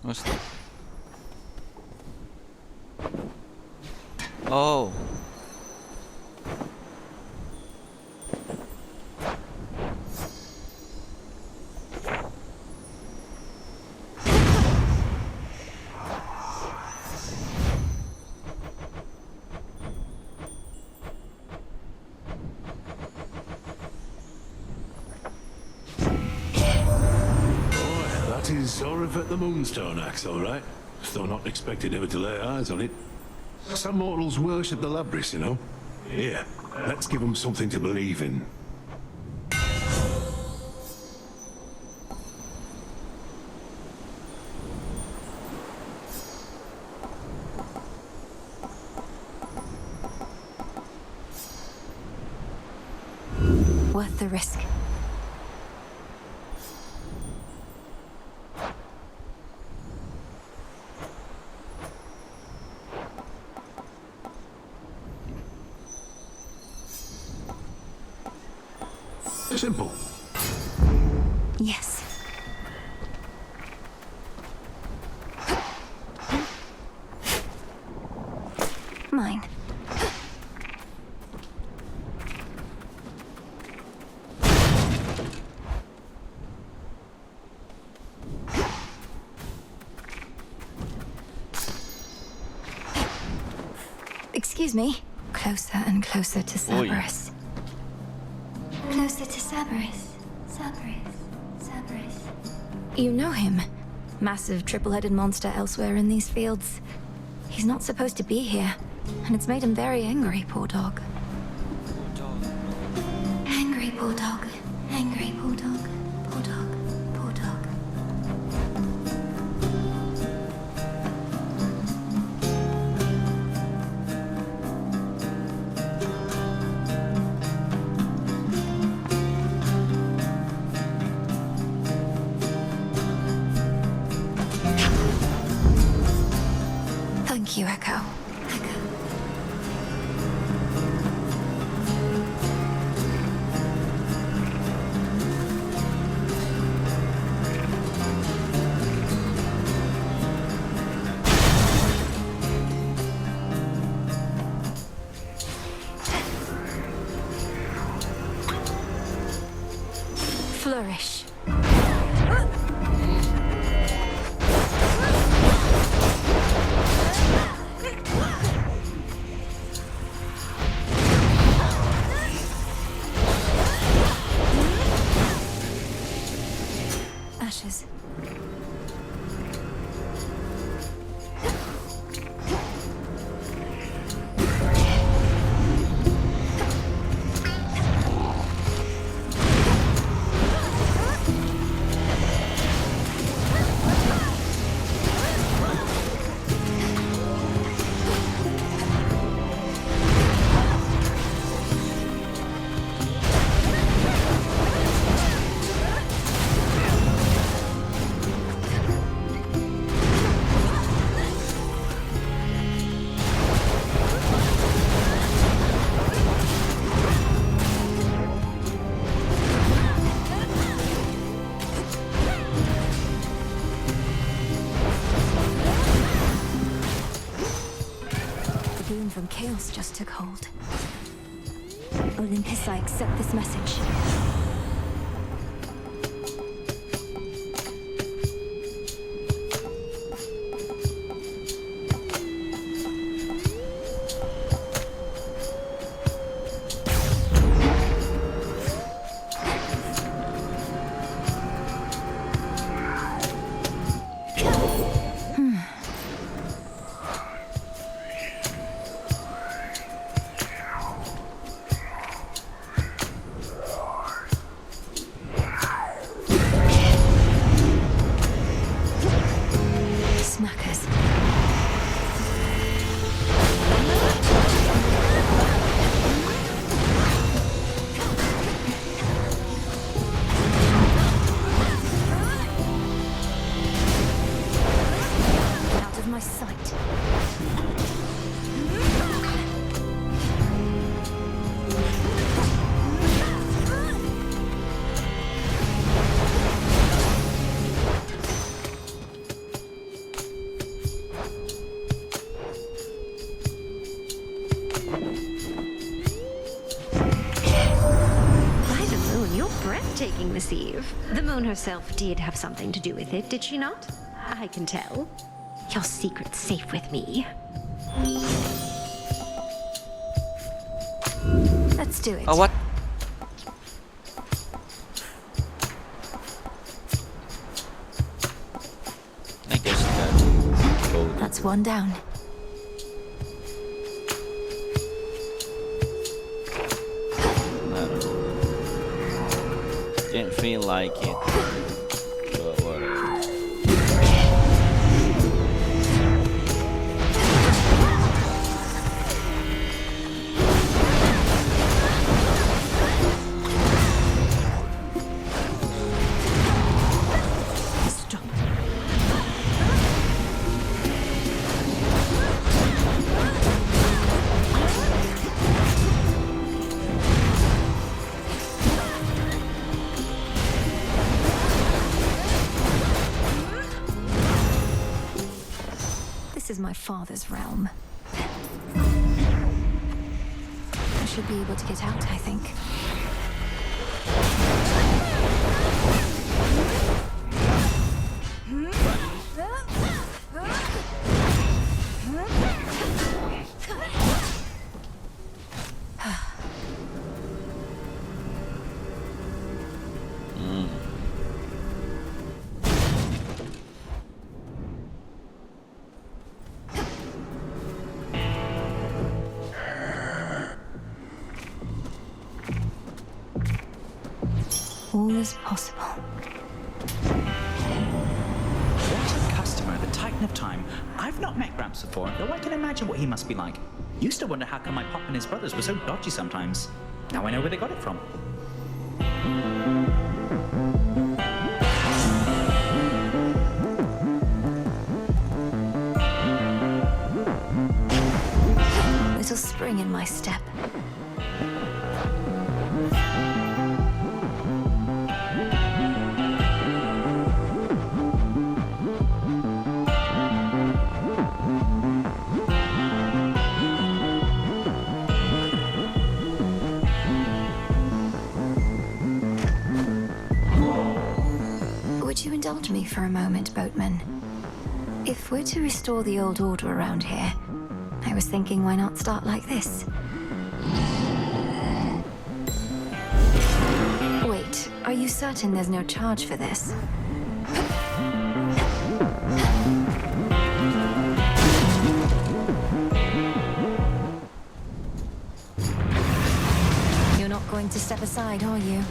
What's that? Oh. That is Zorifet the Moonstone axe, all right. Though not expected ever to lay eyes on it. Some mortals worship the Labrys, you know. Here, let's give them something to believe in. Worth the risk. Simple. Yes. Mine. Excuse me. Closer and closer to Cerberus. Closer to Cerberus. Cerberus. You know him. Massive triple-headed monster elsewhere in these fields. He's not supposed to be here, and it's made him very angry, poor dog. Angry poor dog. Angry poor dog. Poor dog. Poor dog. Thank you, Echo. Flourish. Ashes. from Chaos just took hold. Olympus, I accept this message. Miss Eve. The moon herself did have something to do with it, did she not? I can tell. Your secret's safe with me. Let's do it. Oh, what? I guess that. That's one down. Didn't feel like it, but whatever. Stop. This is my father's realm. I should be able to get out, I think. All is possible. What a customer, the Titan of Time. I've not met Gramps before, though I can imagine what he must be like. Used to wonder how come my pop and his brothers were so dodgy sometimes. Now I know where they got it from. Little spring in my step. Would you indulge me for a moment, boatman? If we're to restore the old order around here, I was thinking why not start like this? Wait, are you certain there's no charge for this? You're not going to step aside, are you?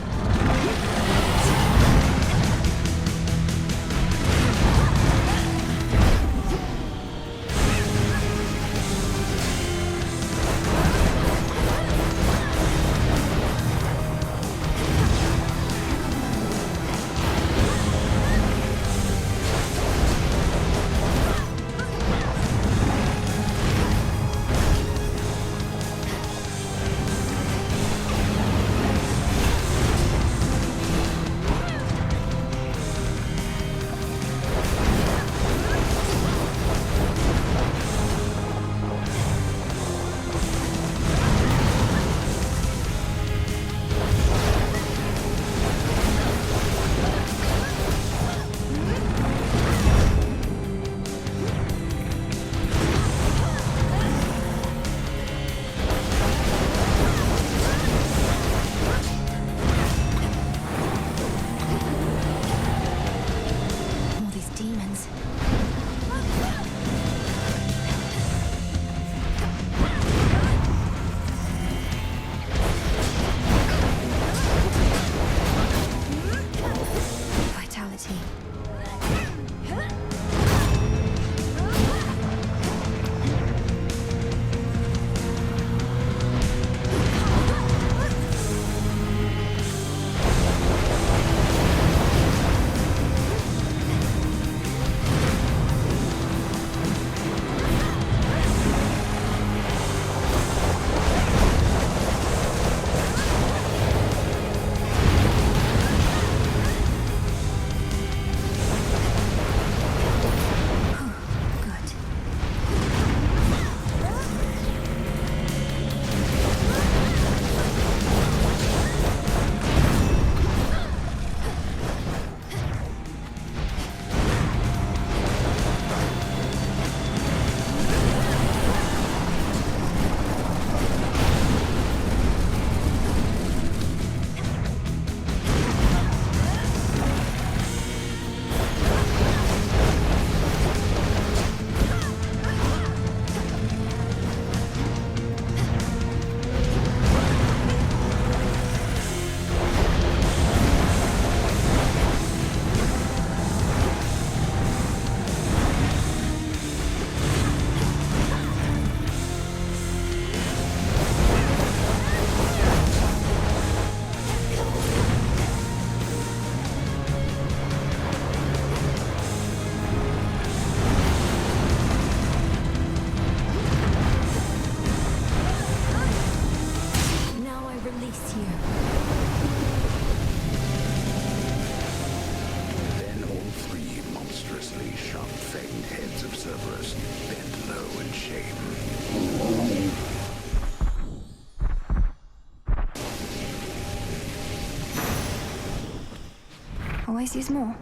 always use more.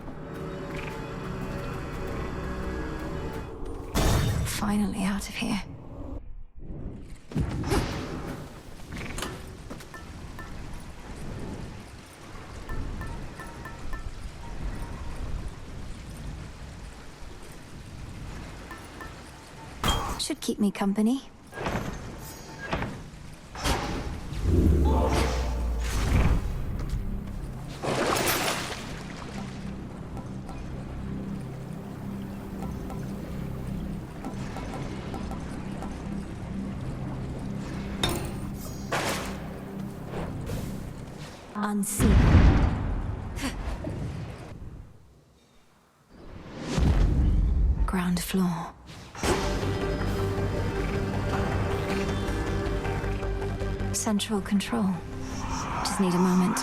Finally out of here. Should keep me company. Unseen. Ground floor. Central control. Just need a moment.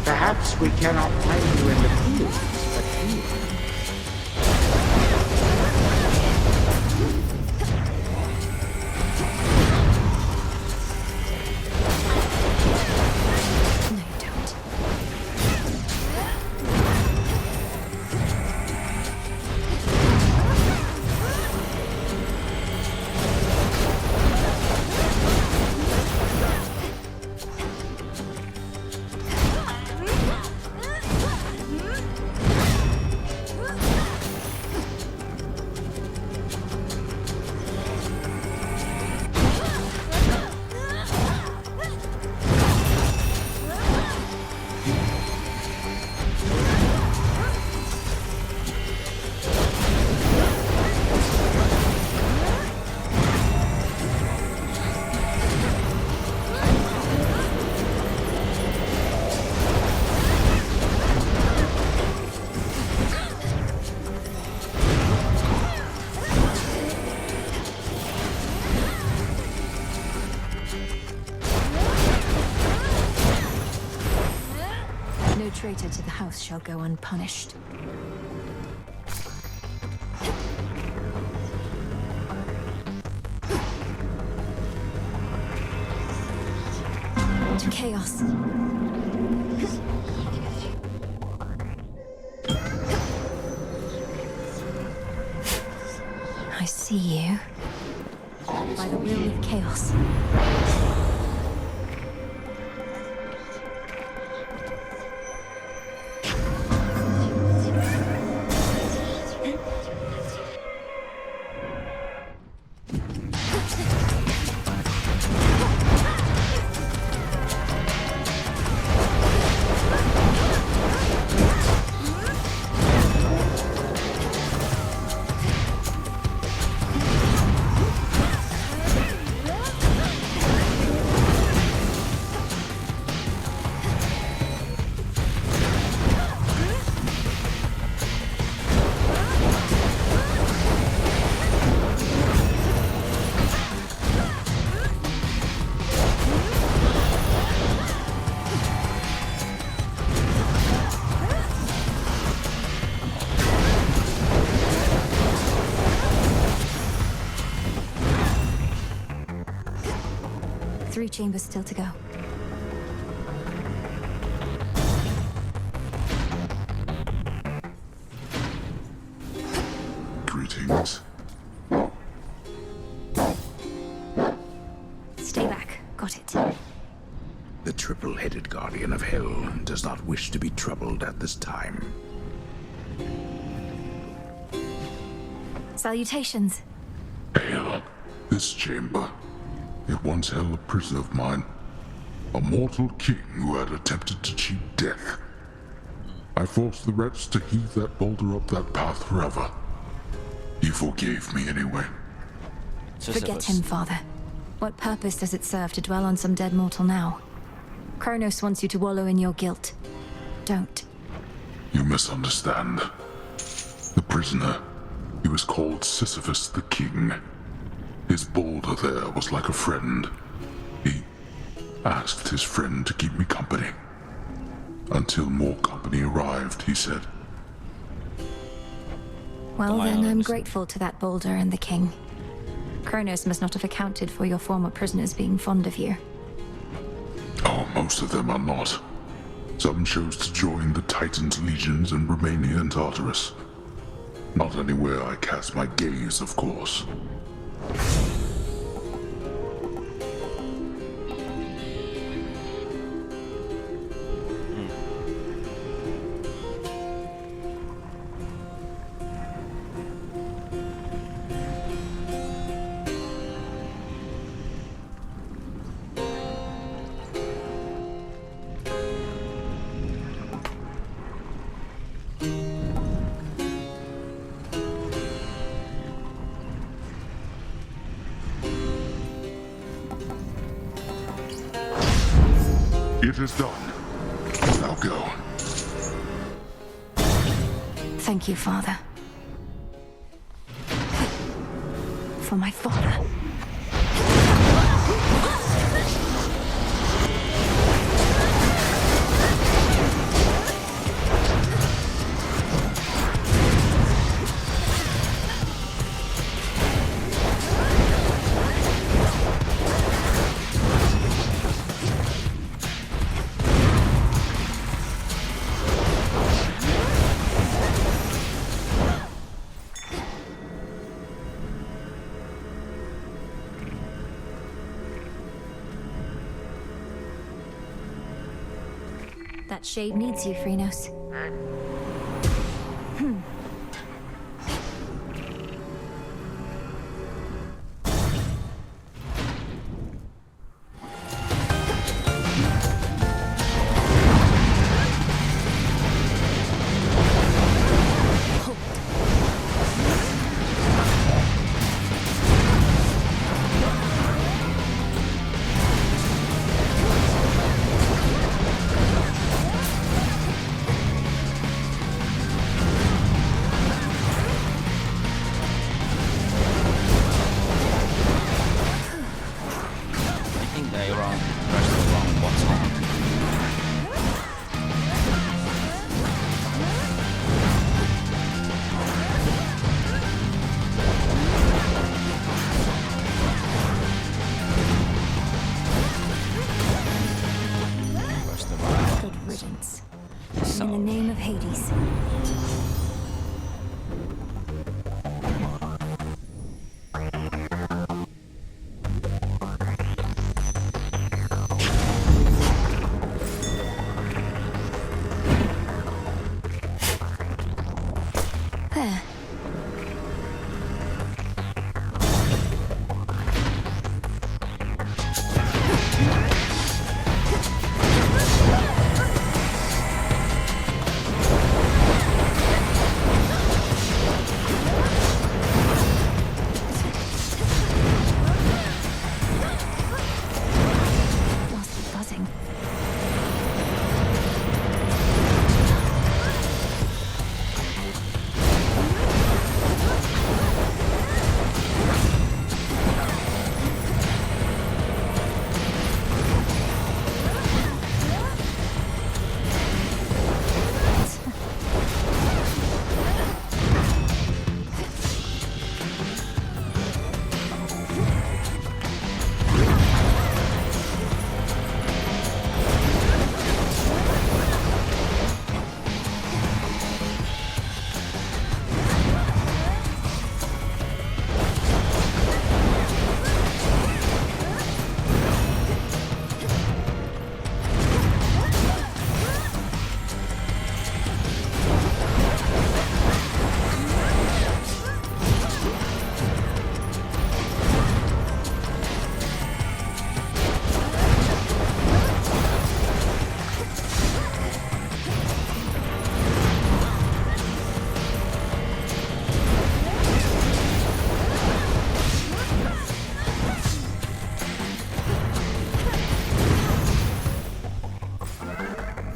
Perhaps we cannot find you in the fields, but here. No traitor to the house shall go unpunished. To chaos. I see you. By the will of chaos. Three chambers still to go. Greetings. Stay back. Got it. The triple-headed guardian of hell does not wish to be troubled at this time. Salutations. Hail. This chamber. It once held a prisoner of mine. A mortal king who had attempted to cheat death. I forced the wretch to heave that boulder up that path forever. He forgave me anyway. Forget him, Father. What purpose does it serve to dwell on some dead mortal now? Kronos wants you to wallow in your guilt. Don't. You misunderstand. The prisoner, he was called Sisyphus the King. His boulder there was like a friend. He asked his friend to keep me company. Until more company arrived, he said. Well, then I'm grateful to that boulder and the king. Kronos must not have accounted for your former prisoners being fond of you. Oh, most of them are not. Some chose to join the Titan's legions and remain here in Tartarus. Not anywhere I cast my gaze, of course. It is done. Now go. Thank you, Father. For my father. That shade needs you, Phrynos. In the name of Hades. There.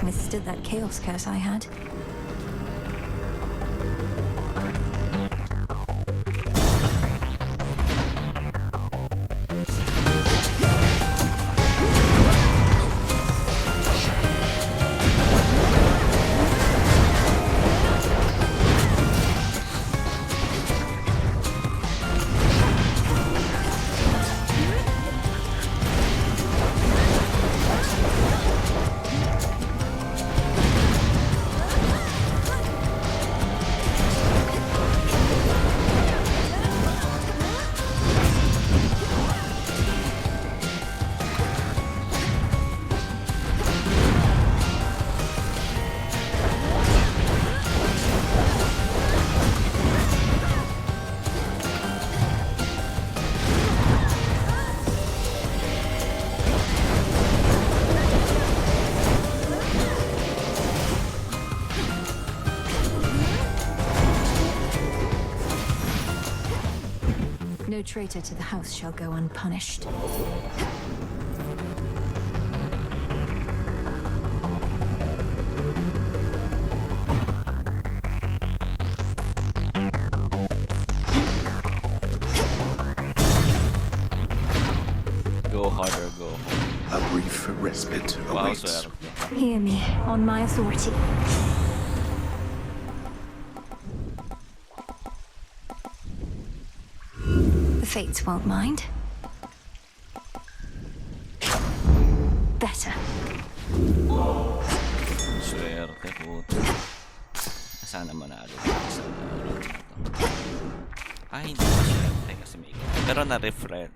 Withstood that chaos curse I had. No traitor to the house shall go unpunished. Go harder, go. A brief respite Wow, awaits. so Hear me, on my authority. The Fates won't mind. Better. swerte po. Sana manalo. Ay, hindi ko swerte kasi may pero na-refresh.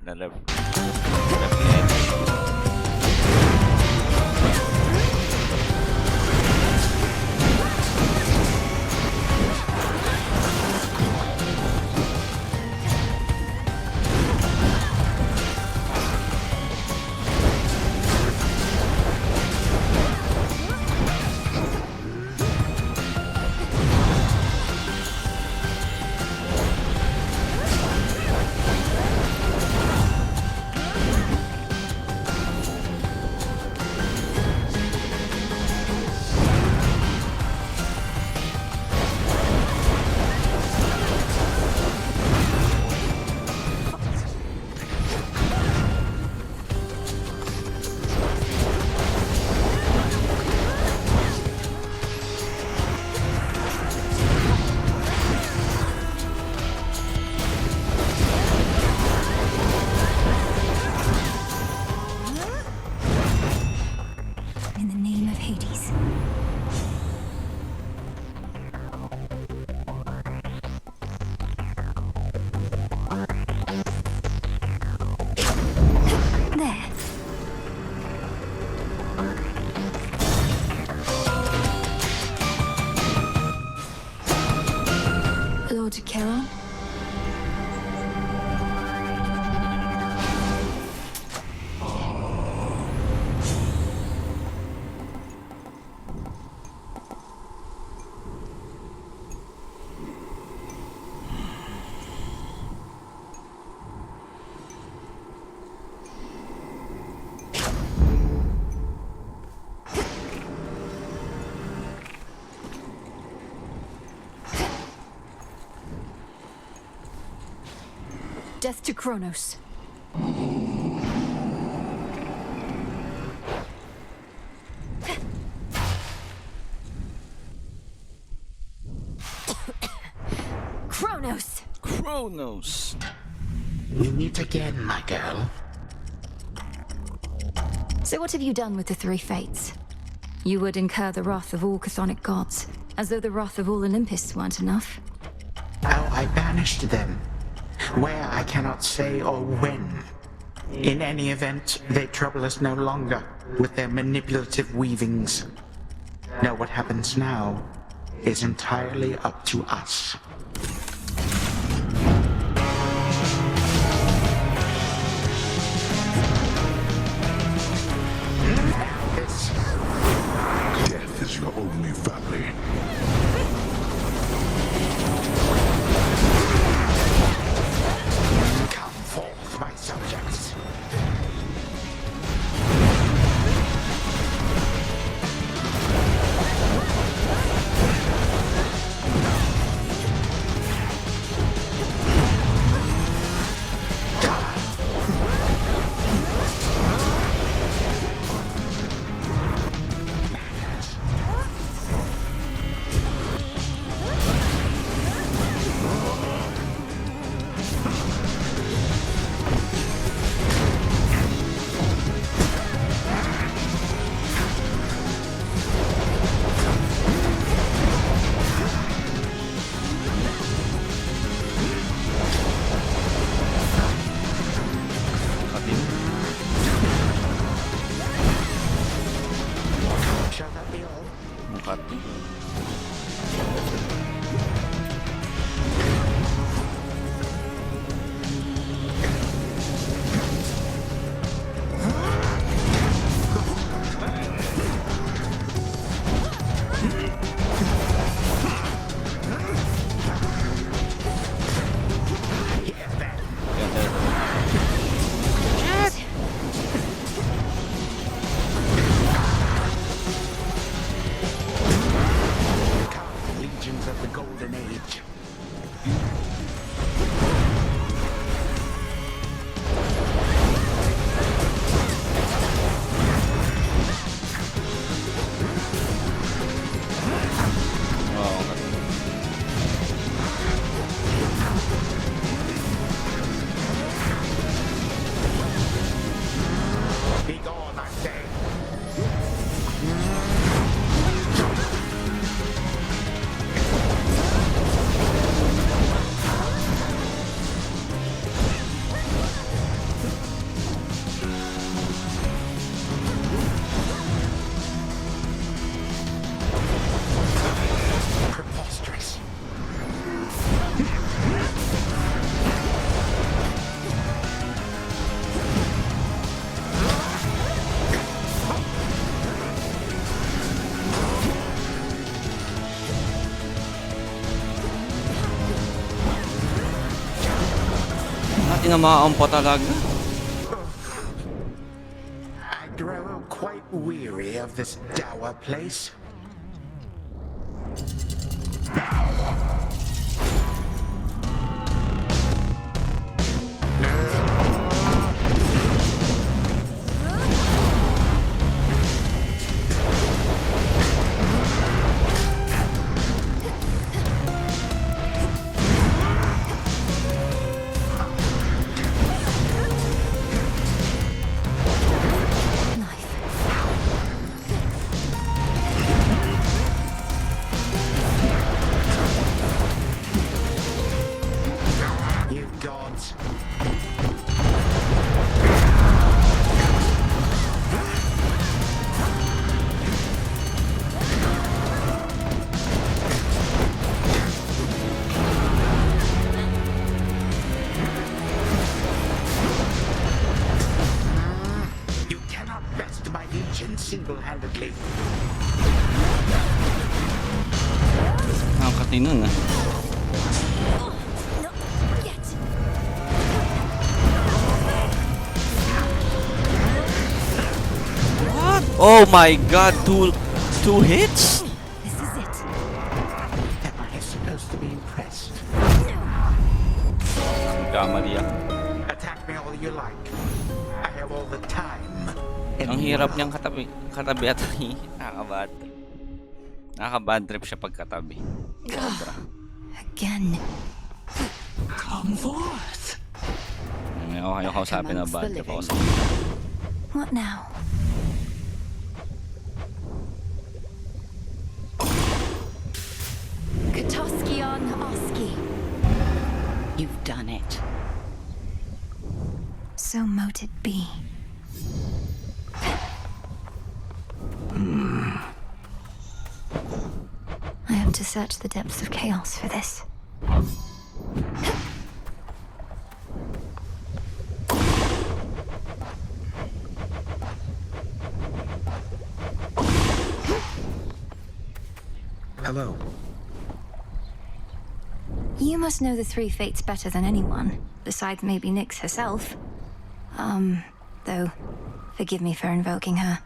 In the name of Hades. There. Lord Charon? Death to Kronos. Kronos! Kronos! We meet again, my girl. So what have you done with the three fates? You would incur the wrath of all chthonic gods, as though the wrath of all Olympus weren't enough. How I banished them. Where I cannot say or when. In any event, they trouble us no longer with their manipulative weavings. Now what happens now is entirely up to us. Death is your only family. Come forth, my subjects. tinamaan pa talaga. I grow quite weary of this dour place. You gods. You cannot best my legion single-handedly. Nakakatino na. What? Oh my god, two hits? This is it. Am I supposed to be impressed? Kamali yan. Attack me all you like. I have all the time. Ang hirap niyang katabi at nakakabad. Nakakabad trip siya pagkatabi. Sobra. Again. Come forth. Ayaw kausapin na bad trip ako. What now? Katoskion Oski. You've done it. So mote it be. I have to search the depths of chaos for this. Hello. You must know the three fates better than anyone, besides maybe Nyx herself. Though, forgive me for invoking her.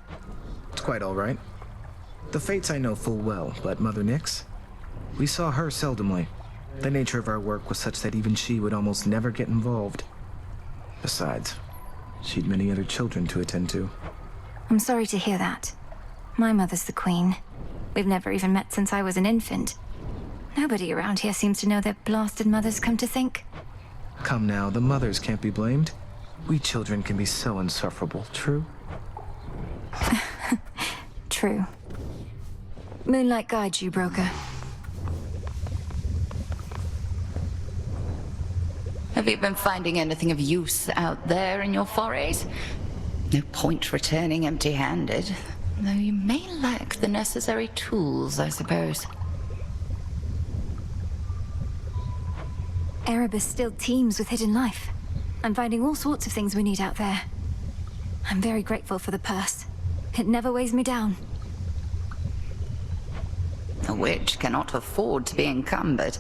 It's quite all right. The fates I know full well, but Mother Nyx? We saw her seldomly. The nature of our work was such that even she would almost never get involved. Besides, she'd many other children to attend to. I'm sorry to hear that. My mother's the queen. We've never even met since I was an infant. Nobody around here seems to know their blasted mothers, come to think. Come now, the mothers can't be blamed. We children can be so insufferable, true? True. Moonlight guides you, Broker. Have you been finding anything of use out there in your forays? No point returning empty-handed, though you may lack the necessary tools, I suppose. Erebus still teems with hidden life. I'm finding all sorts of things we need out there. I'm very grateful for the purse. It never weighs me down. A witch cannot afford to be encumbered.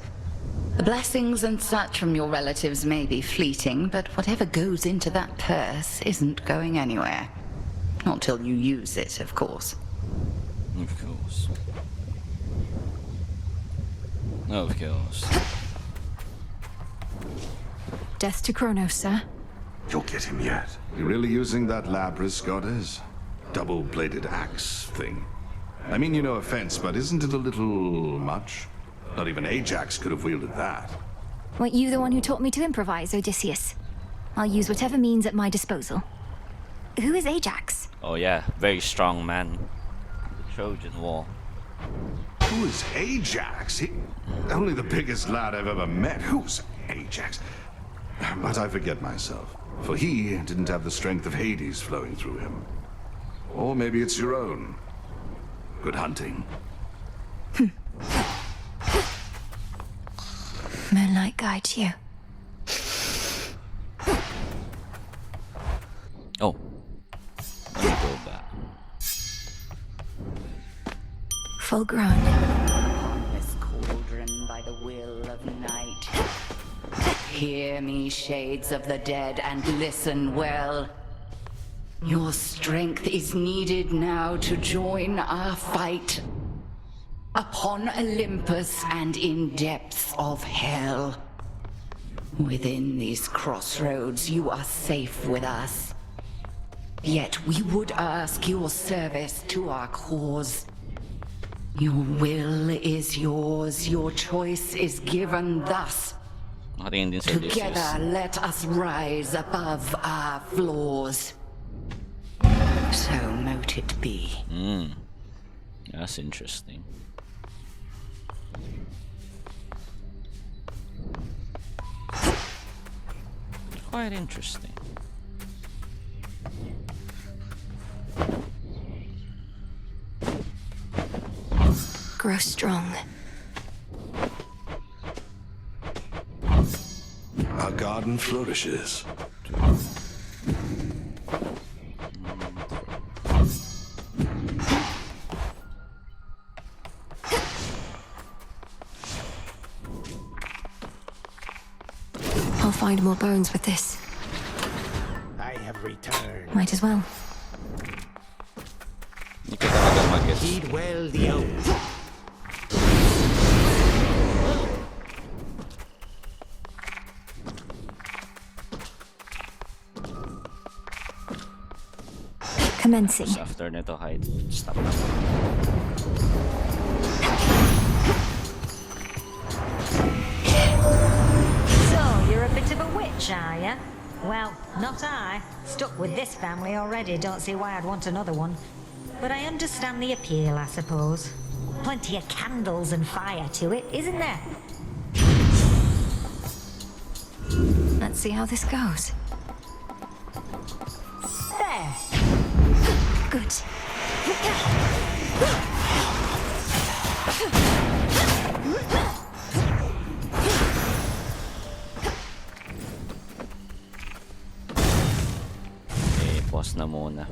The blessings and such from your relatives may be fleeting, but whatever goes into that purse isn't going anywhere. Not till you use it, of course. Of course. Of course. Death to Kronos, sir. You'll get him yet. You really using that Labrys, goddess? Double-bladed axe thing. I mean, you no offense, but isn't it a little much? Not even Ajax could have wielded that. Weren't you the one who taught me to improvise, Odysseus? I'll use whatever means at my disposal. Who is Ajax? Oh yeah, very strong man. The Trojan War. Who is Ajax? Only the biggest lad I've ever met. Who's Ajax? But I forget myself, for he didn't have the strength of Hades flowing through him. Or maybe it's your own. Good hunting. Moonlight guides you. Oh. Let me go back. Full grown. This cauldron by the will of night. hear me, shades of the dead, and listen well. Your strength is needed now to join our fight. Upon Olympus and in depths of hell. Within these crossroads, you are safe with us. Yet we would ask your service to our cause. Your will is yours, your choice is given thus. Nakatingin din si Odysseus. Together, let us rise above our flaws. So mote it be. That's interesting. Quite interesting. Grow strong. Our garden flourishes. I'll find more bones with this. I have returned. Might as well. Hindi ka talaga mag-gets. Heed well the oath. Commencing. Tapos after nito, hide. Stop na. So, you're a bit of a witch, are ya? Well, not I. Stuck with this family already, don't see why I'd want another one. But I understand the appeal, I suppose. Plenty of candles and fire to it, isn't there? Let's see how this goes. There. Good. Pause na muna.